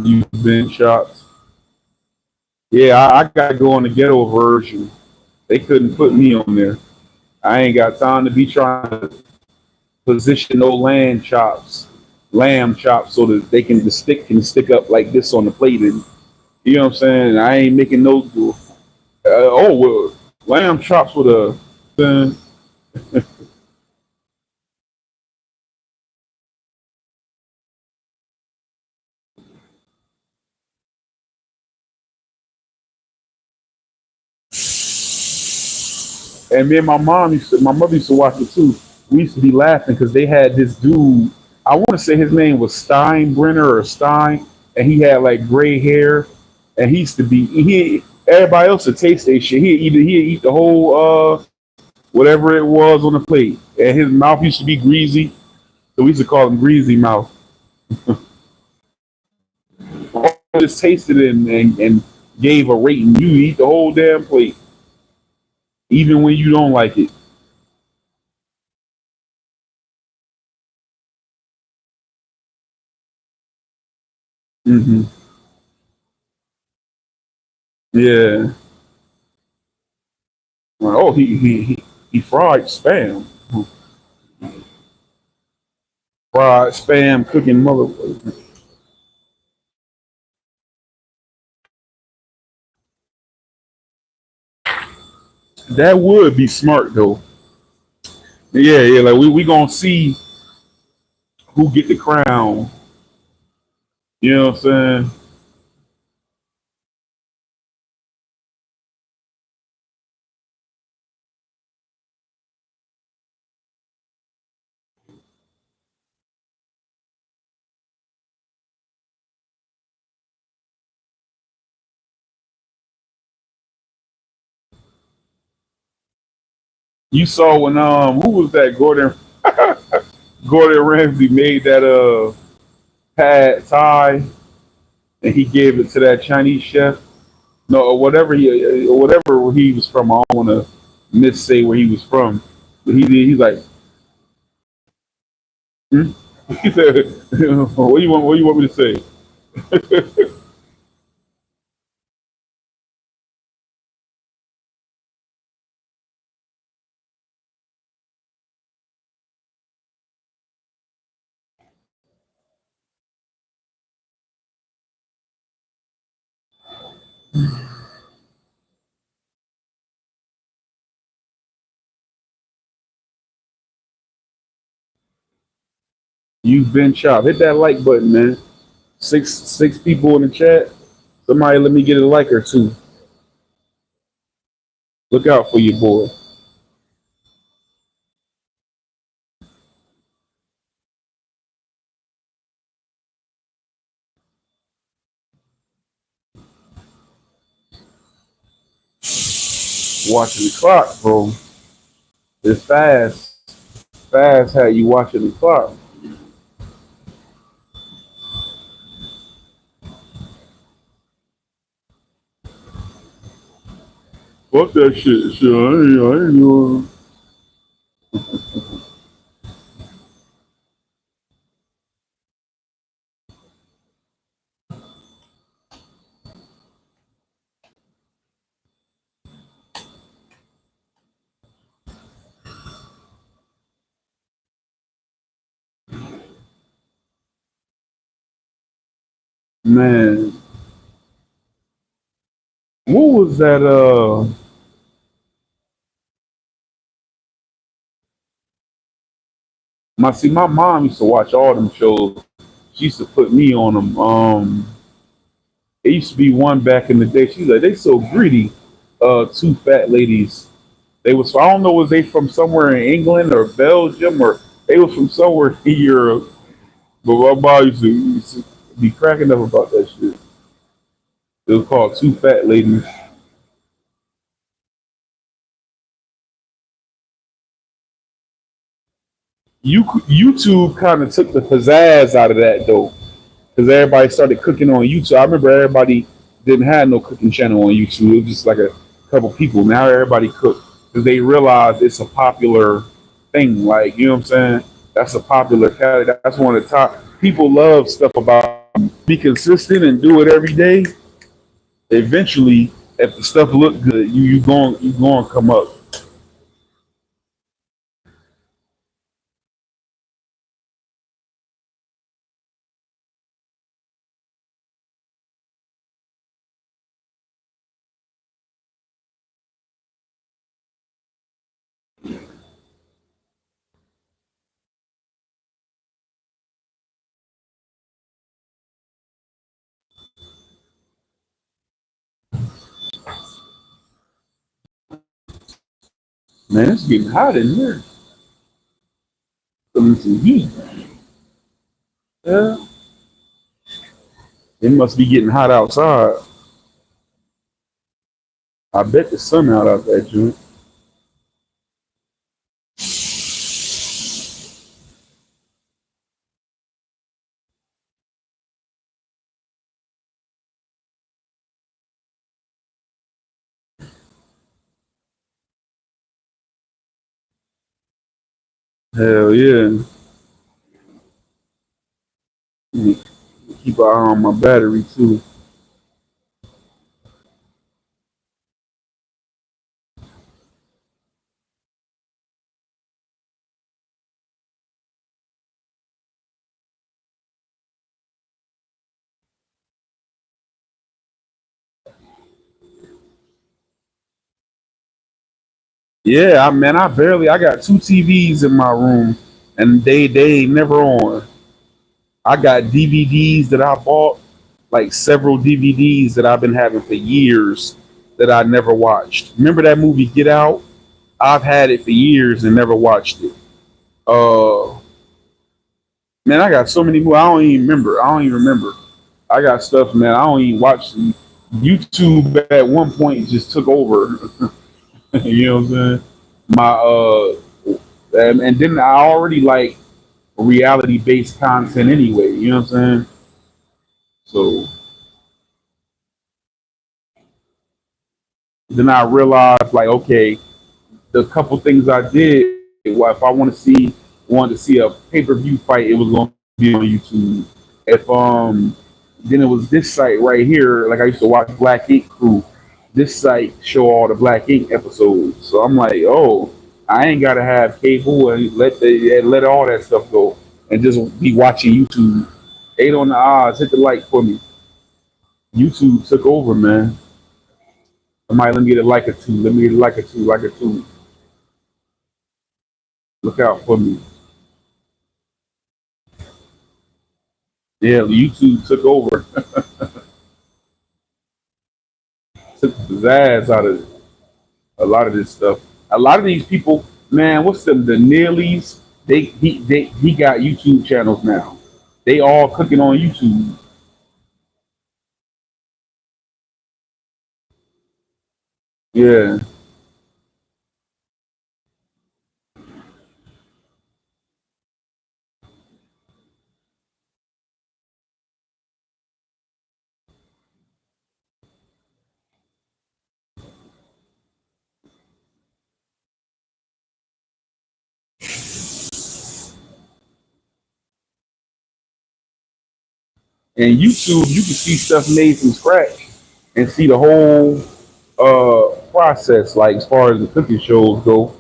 Speaker 1: You've been shots. Yeah, I gotta go on the ghetto version. They couldn't put me on there. I ain't got time to be trying to position no lamb chops, so that the stick can stick up like this on the plate. And you know what I'm saying? I ain't making no. Well, lamb chops with a. And me and my mother used to watch it too. We used to be laughing because they had this dude. I want to say his name was Steinbrenner or Stein, and he had like gray hair, and he used to be he. Everybody else would taste that shit. He'd eat the whole whatever it was on the plate, and his mouth used to be greasy, so we used to call him Greasy Mouth. Just tasted it and gave a rating. You eat the whole damn plate, even when you don't like it. Hmm. Yeah. Oh, he fried spam. Fried spam cooking mother. That would be smart though. Yeah, yeah. Like we gonna see who get the crown You know what I'm saying? You saw when who was that? Gordon Ramsay made that pad thai and he gave it to that Chinese chef. No, or whatever he was from. I don't want to miss say where he was from. But he did. He's like, hmm? He said, "What do you want? What do you want me to say?" You've been chopped. Hit that like button, man. Six people in the chat. Somebody let me get a like or two. Look out for your boy. Watching the clock, bro. It's fast. Fast how you watching the clock. Fuck that shit. Shit, I ain't doing. Man, what was that? My mom used to watch all them shows. She used to put me on them. It used to be one back in the day. She's like, they so greedy. Two fat ladies. They was I don't know was they from somewhere in England or Belgium or they was from somewhere in Europe. But my mom used to be cracking up about that shit. It was called Two Fat Ladies. YouTube kind of took the pizzazz out of that though, because everybody started cooking on YouTube. I remember everybody didn't have no cooking channel on YouTube. It was just like a couple people. Now everybody cook because they realize it's a popular thing. Like you know what I'm saying? That's a popular category. That's one of the top. People love stuff about be consistent and do it every day. Eventually, if the stuff look good, you going to come up. Man, it's getting hot in here. Feeling some heat. Yeah, it must be getting hot outside. I bet the sun out that joint. Hell yeah. Keep an eye on my battery too. Yeah, I got two TVs in my room and they never on. I got DVDs that I bought, like several DVDs that I've been having for years that I never watched. Remember that movie Get Out? I've had it for years and never watched it. Uh, Man, I got so many movies. I don't even remember. I don't even remember. I got stuff, man. I don't even watch YouTube. At one point just took over. You know what I'm saying? My and then I already like reality based content anyway. You know what I'm saying? So then I realized like, okay, the couple things I did. Well, if I wanted to see a pay per view fight, it was going to be on YouTube. If then it was this site right here. Like I used to watch Black Ink Crew. This site show all the Black Ink episodes. So I'm like, oh, I ain't gotta have cable and let all that stuff go and just be watching YouTube. Eight on the odds. Hit the like for me. YouTube took over, man. Somebody let me get a like or two. Let me get a like or two, like a two. Look out for me. Yeah, YouTube took over, took the pizzazz out of a lot of this stuff. A lot of these people, man, what's them? The Neelys, he got YouTube channels now. They all cooking on YouTube. Yeah, and YouTube, you can see stuff made from scratch and see the whole process, like as far as the cooking shows go.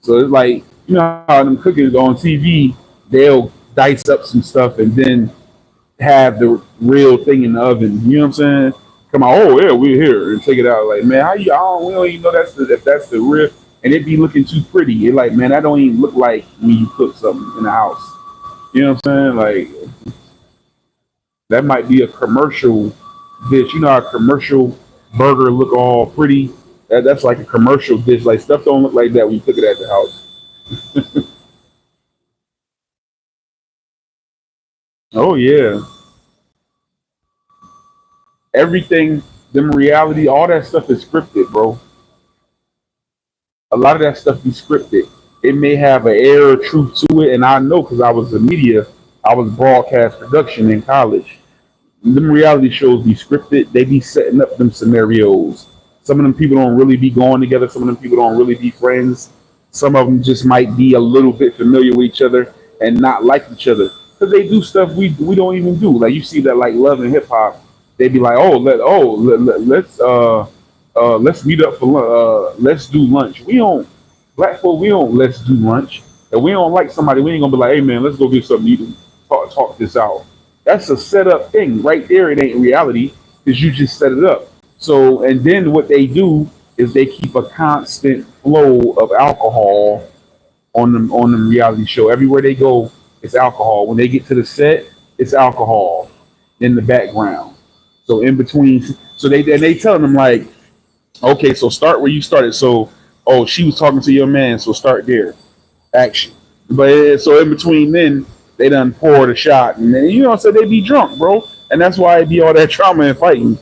Speaker 1: So it's like you know how them cookers on TV, they'll dice up some stuff and then have the real thing in the oven. You know what I'm saying? Come on, oh yeah, we're here and take it out. Like man, how you? I don't, we don't even know if that's the real. And it be looking too pretty. It like man, that don't even look like when you cook something in the house. You know what I'm saying? Like that might be a commercial dish. You know how a commercial burger look all pretty. That's like a commercial dish. Like stuff don't look like that when you cook it at the house. Oh yeah, everything, them reality, all that stuff is scripted, bro. A lot of that stuff be scripted. It may have an air of truth to it, and I know because I was in media, I was broadcast production in college. Them reality shows be scripted. They be setting up them scenarios. Some of them people don't really be going together. Some of them people don't really be friends. Some of them just might be a little bit familiar with each other and not like each other because they do stuff we don't even do. Like you see that like Love and Hip Hop, they be like, let's meet up for let's do lunch. We don't black folk. We don't let's do lunch. If we don't like somebody, we ain't gonna be like, hey man, let's go get something to eat and talk this out. That's a set up thing right there. It ain't reality because you just set it up. So, and then what they do is they keep a constant flow of alcohol on the reality show. Everywhere they go, it's alcohol. When they get to the set, it's alcohol in the background. So in between, so they telling them like, okay, so start where you started. So, oh, she was talking to your man, so start there. Action. But so in between then, they done poured a shot, and then you know, so they be drunk, bro, and that's why it be all that trauma and fighting.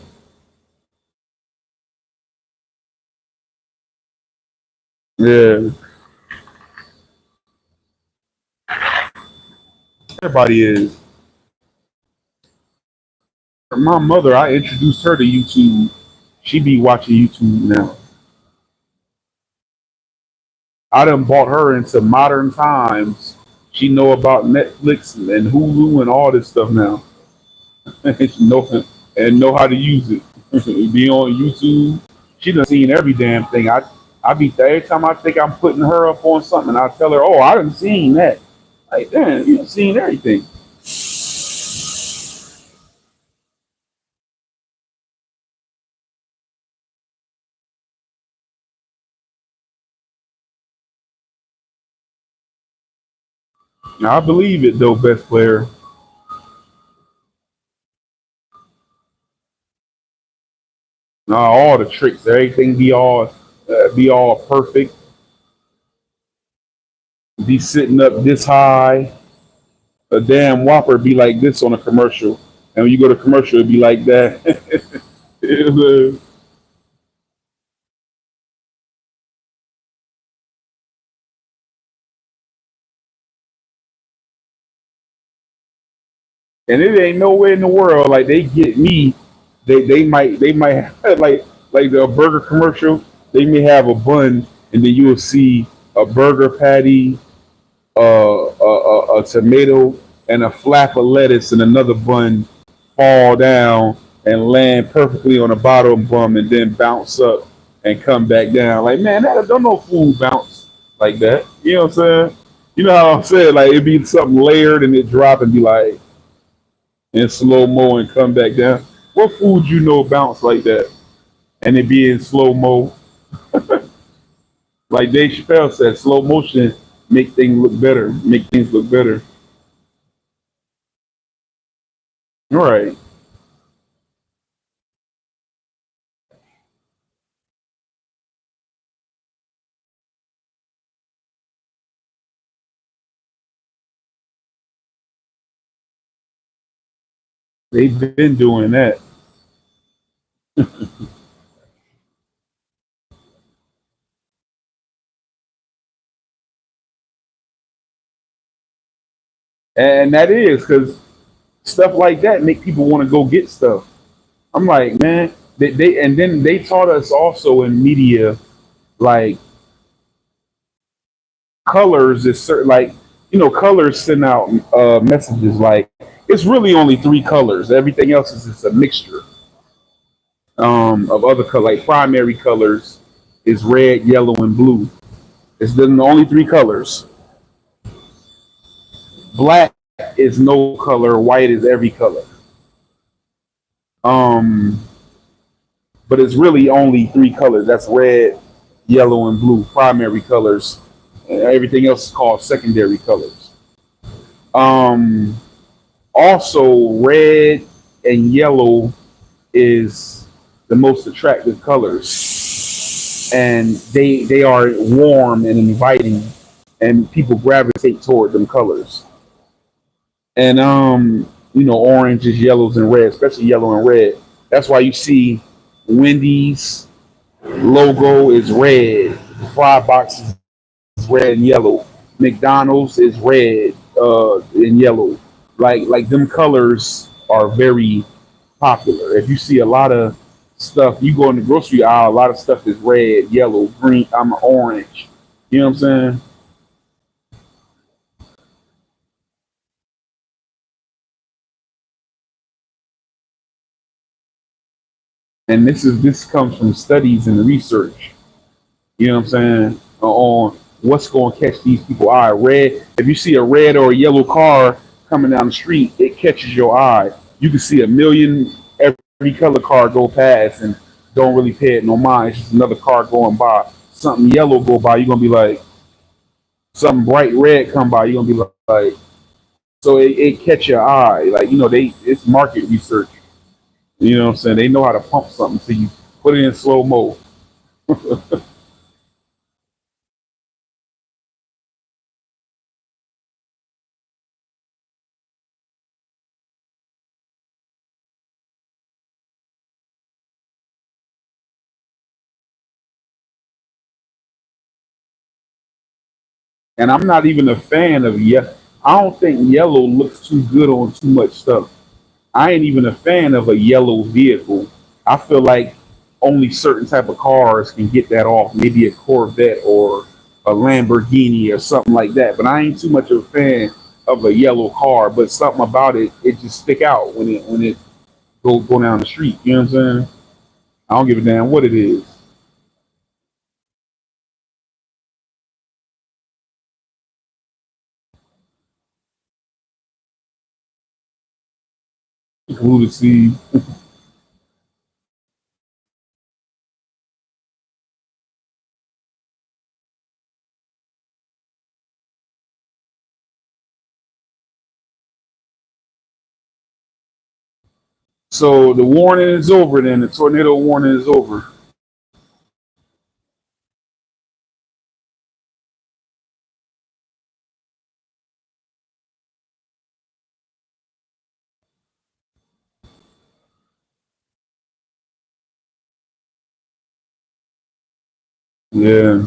Speaker 1: Yeah, everybody is. My mother, I introduced her to YouTube. She be watching YouTube now. I done bought her into modern times. She know about Netflix and Hulu and all this stuff now. She know and know how to use it. Be on YouTube. She done seen every damn thing. I be every time I think I'm putting her up on something, I tell her, "Oh, I done seen that." Like, damn, you done seen everything. Now, I believe it though, best player. All the tricks, everything be all perfect, be sitting up this high. A damn Whopper be like this on a commercial, and when you go to commercial, it be like that. And it ain't nowhere in the world like they get me. They might have, like the burger commercial. They may have a bun, and then you will see a burger patty, a tomato, and a flap of lettuce, and another bun fall down and land perfectly on the bottom bun, and then bounce up and come back down. Like man, that don't no food bounce like that. You know what I'm saying? You know how I'm saying? Like it'd be something layered and it drop and be like in slow mo and come back down. What food you know bounce like that and it be in slow mo? Like Dave Chappelle said, slow motion make things look better. Make things look better. Right. They've been doing that. And that is because stuff like that make people want to go get stuff. I'm like, man, they and then they taught us also in media like colors is certain like colors send out messages like it's really only three colors. Everything else is just a mixture of other color. Like primary colors is red, yellow, and blue. It's the only three colors. Black is no color. White is every color. Um, but it's really only three colors. That's red, yellow, and blue. Primary colors. And everything else is called secondary colors. Um, Also, red and yellow is the most attractive colors, and they are warm and inviting, and people gravitate toward them colors. And oranges, yellows, and red, especially yellow and red. That's why you see Wendy's logo is red, fry box is red and yellow, McDonald's is red and yellow. Like them colors are very popular. If you see a lot of stuff, you go in the grocery aisle, a lot of stuff is red, yellow, green, I'm orange. You know what I'm saying? And this comes from studies and research. You know what I'm saying? On what's going to catch these people eye. Red. If you see a red or a yellow car coming down the street, it catches your eye. You can see a million every color car go past and don't really pay it no mind. It's just another car going by. Something yellow go by, you're gonna be like, something bright red come by, you're gonna be like, so it catch your eye. Like, it's market research. You know what I'm saying? They know how to pump something so you put it in slow mo. And I'm not even a fan of I don't think yellow looks too good on too much stuff. I ain't even a fan of a yellow vehicle. I feel like only certain type of cars can get that off. Maybe a Corvette or a Lamborghini or something like that. But I ain't too much of a fan of a yellow car. But something about it, it just stick out when it go down the street. You know what I'm saying? I don't give a damn what it is. Blue to see. So the warning is over. Then the tornado warning is over. Yeah.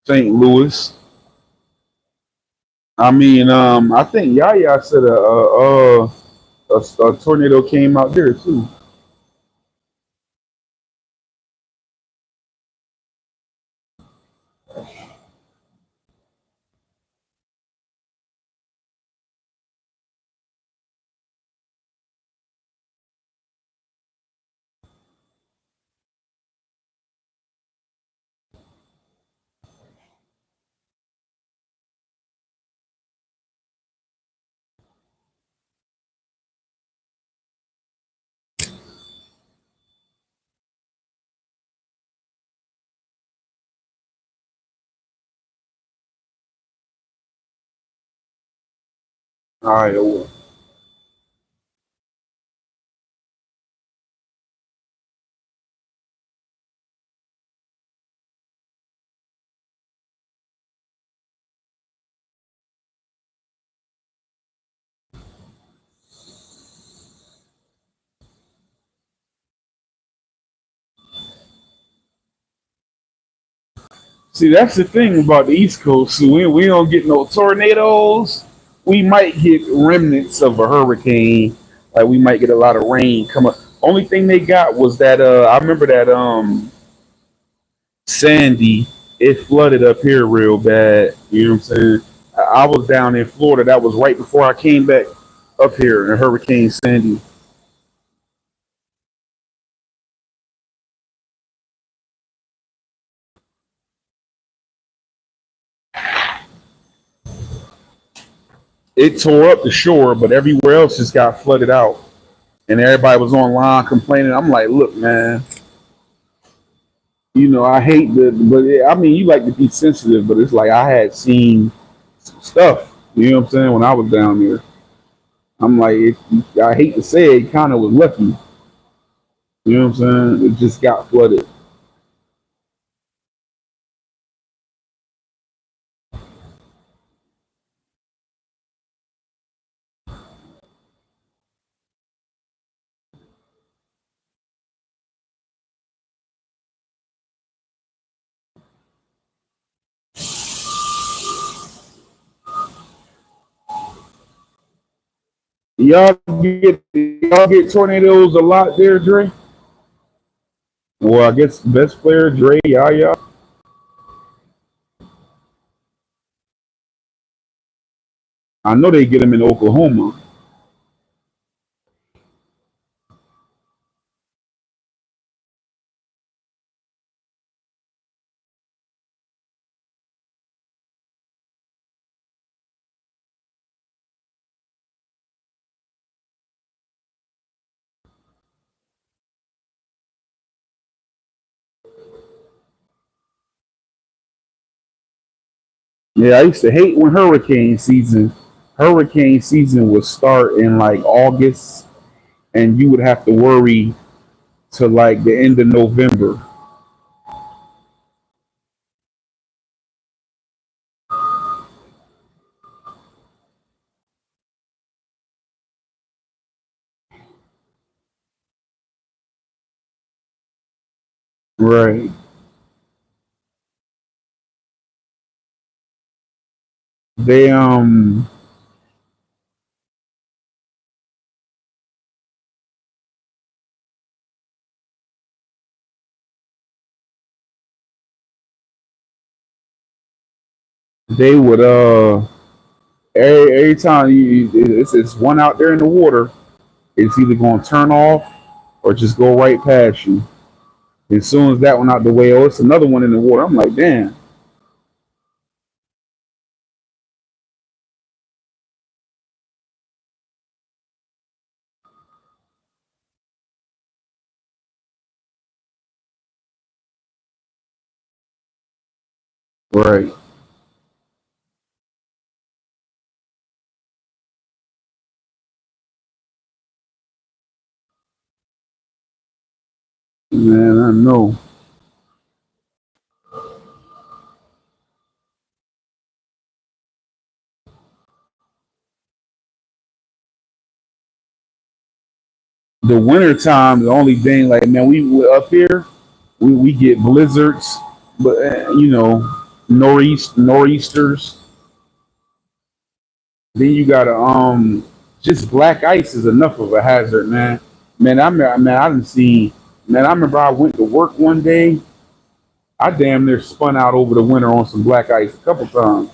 Speaker 1: St. Louis. I mean, I think Yaya said a tornado came out there too. Iowa. See, that's the thing about the East Coast. So we don't get no tornadoes. We might get remnants of a hurricane. Like we might get a lot of rain come up. Only thing they got was that I remember that Sandy, it flooded up here real bad. You know what I'm saying? I was down in Florida. That was right before I came back up here in Hurricane Sandy. It tore up the shore, but everywhere else just got flooded out. And everybody was online complaining. I'm like, look, man, I hate but I mean, you like to be sensitive, but it's like I had seen some stuff. You know what I'm saying? When I was down there, I'm like, I hate to say it, kind of was lucky. You know what I'm saying? It just got flooded. Y'all get tornadoes a lot there, Dre. Well, I guess best player Dre, Yaya. I know they get them in Oklahoma. Yeah, I used to hate when hurricane season would start in like August, and you would have to worry to like the end of November. Right. They they would every time it's one out there in the water, it's either gonna turn off or just go right past you. As soon as that one out the way, oh, it's another one in the water. I'm like, damn. Right. Man, I know. The winter time, the only thing, like, man, we up here, we get blizzards, but nor'easters. Then you got just black ice is enough of a hazard, man. Man, I didn't see. Man, I remember I went to work one day. I damn near spun out over the winter on some black ice a couple times.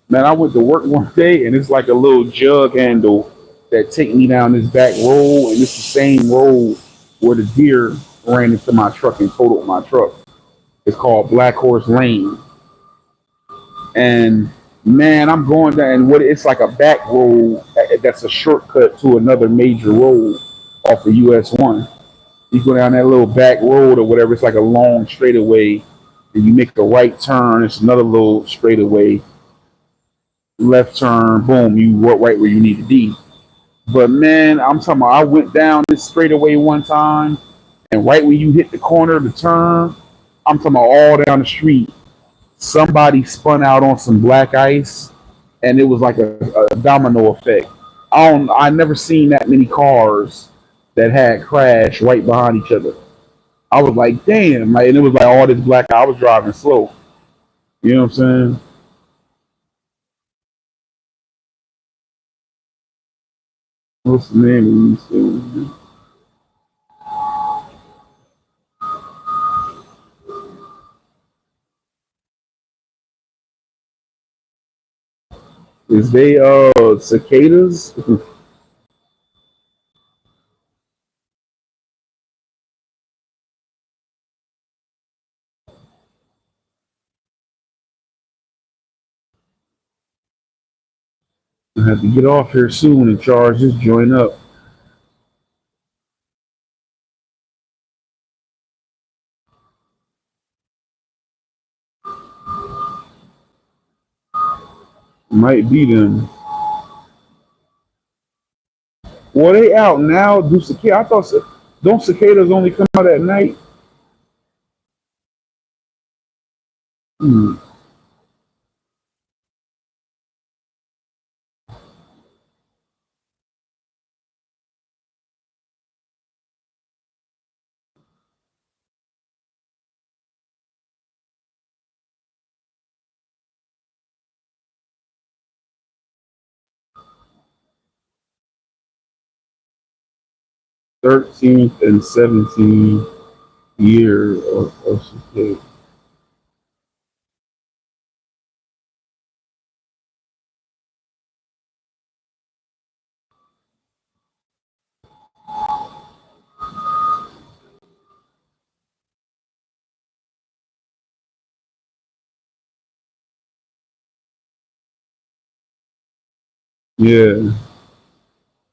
Speaker 1: Man, I went to work one day and it's like a little jug handle that take me down this back road, and it's the same road where the deer ran into my truck and totaled my truck. It's called Black Horse Lane, and man, I'm going down, and what it's like a back road that's a shortcut to another major road off of US 1. You go down that little back road or whatever. It's like a long straightaway, and you make a right turn. It's another little straightaway, left turn, boom, you work right where you need to be. But man, I'm talking about I went down this straightaway one time, and right when you hit the corner of the turn, I'm talking about all down the street, somebody spun out on some black ice, and it was like a domino effect. I never seen that many cars that had crashed right behind each other. I was like, damn, like, and it was like all this black. I was driving slow. You know what I'm saying? What's the name of these? Is they cicadas? I have to get off here soon and charge this joint up. Might be them. Well, they out now. Do cicada? I thought don't cicadas only come out at night? Hmm. 13th and 17th year of cicada. Yeah.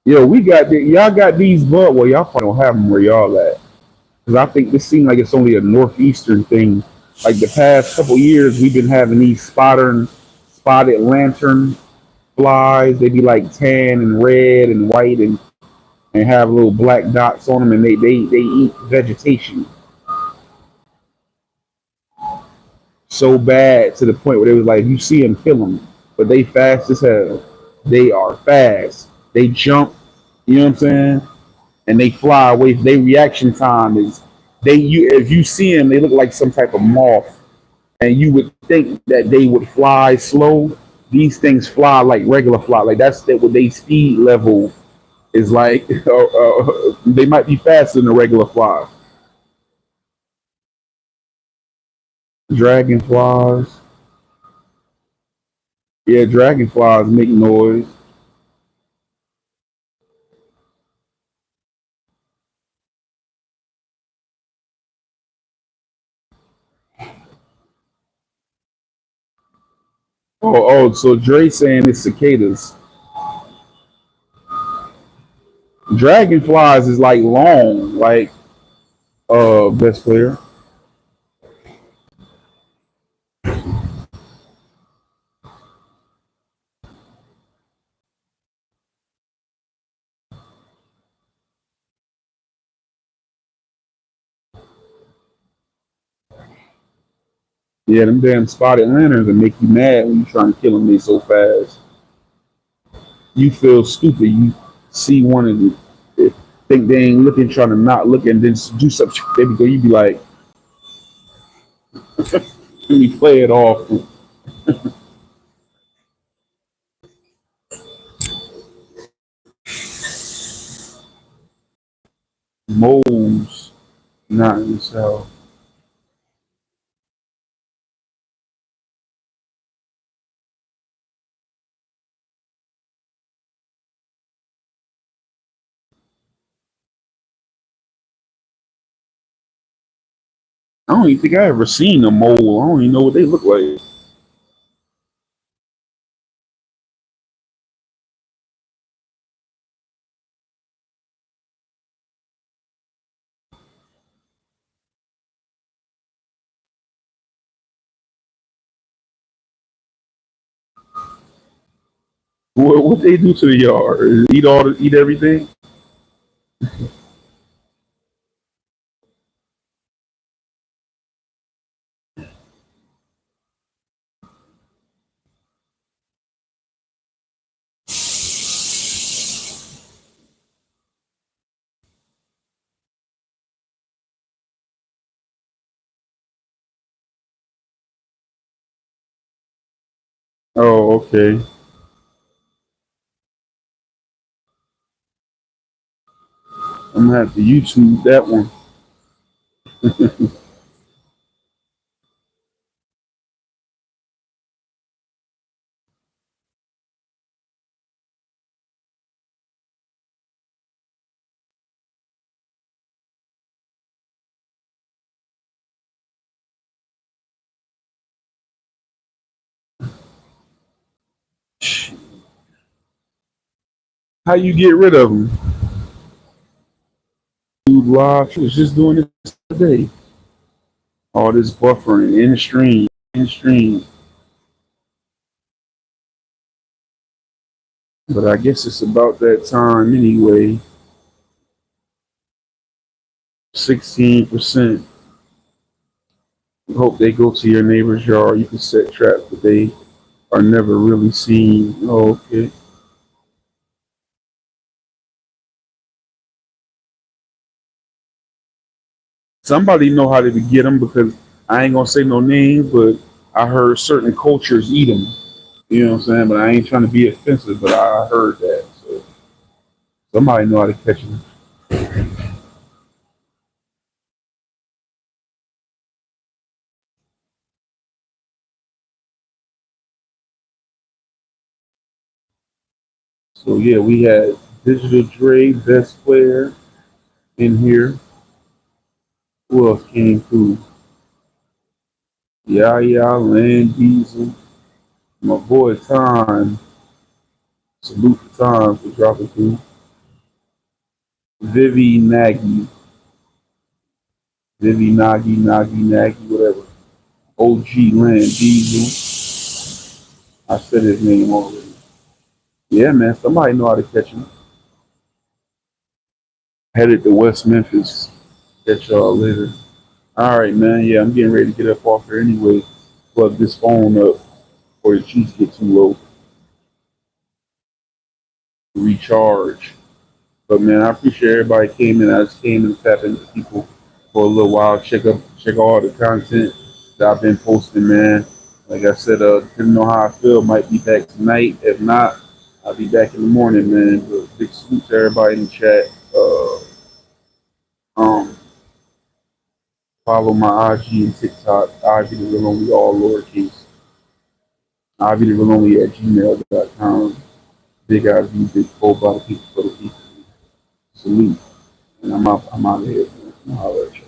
Speaker 1: Yo, y'all got these bugs. Well, y'all probably don't have them where y'all at. Because I think this seems like it's only a northeastern thing. Like the past couple years, we've been having these spotted lantern flies. They be like tan and red and white and have little black dots on them, and they eat vegetation so bad to the point where they was like, you see them, kill them, but they fast as hell. They are fast. They jump. You know what I'm saying? And they fly away. Their reaction time is you if you see them, they look like some type of moth, and you would think that they would fly slow. These things fly like regular fly. Like that's that what they speed level is like. They might be faster than a regular fly. Dragonflies. Yeah, dragonflies make noise. So Dre saying it's cicadas. Dragonflies is like long, like best player. Yeah, them damn spotted lanterns that make you mad when you trying to kill them. They so fast. You feel stupid. You see one of them, think they ain't looking, trying to not look, and then do something. There we go. You be like, let me play it off. Moles, not in the south. I don't even think I ever seen a mole. I don't even know what they look like. What they do to the yard? Eat everything? Oh, okay. I'm gonna have to YouTube that one. How you get rid of them? Dude, live. She was just doing this today. All this buffering in stream. But I guess it's about that time anyway. 16%. Hope they go to your neighbor's yard. You can set traps, but they are never really seen. Oh, okay. Somebody know how to get them because I ain't gonna say no names, but I heard certain cultures eat them. You know what I'm saying? But I ain't trying to be offensive, but I heard that. So somebody know how to catch them. So yeah, we had Digital Dre, best player in here. Who else came through? Yaya, Land Diesel, my boy Time. Salute to Time for dropping through. Vivi Nagy, Vivi Nagy, whatever. OG Land Diesel. I said his name already. Yeah, man, somebody know how to catch him. Headed to West Memphis. Catch y'all later. All right, man. Yeah, I'm getting ready to get up off here anyway. Plug this phone up before the cheeks get too low. Recharge. But man, I appreciate everybody came in. I just came and tapped into people for a little while. Check all the content that I've been posting, man. Like I said, didn't know how I feel. Might be back tonight. If not, I'll be back in the morning, man. But big salute to everybody in the chat. Um, follow my IG and TikTok. IVdarealonly, all lowercase. IVdarealonly at gmail.com. Big IV, big four by the people for the people. Salute. And I'm out of here, man. I'll holler at you.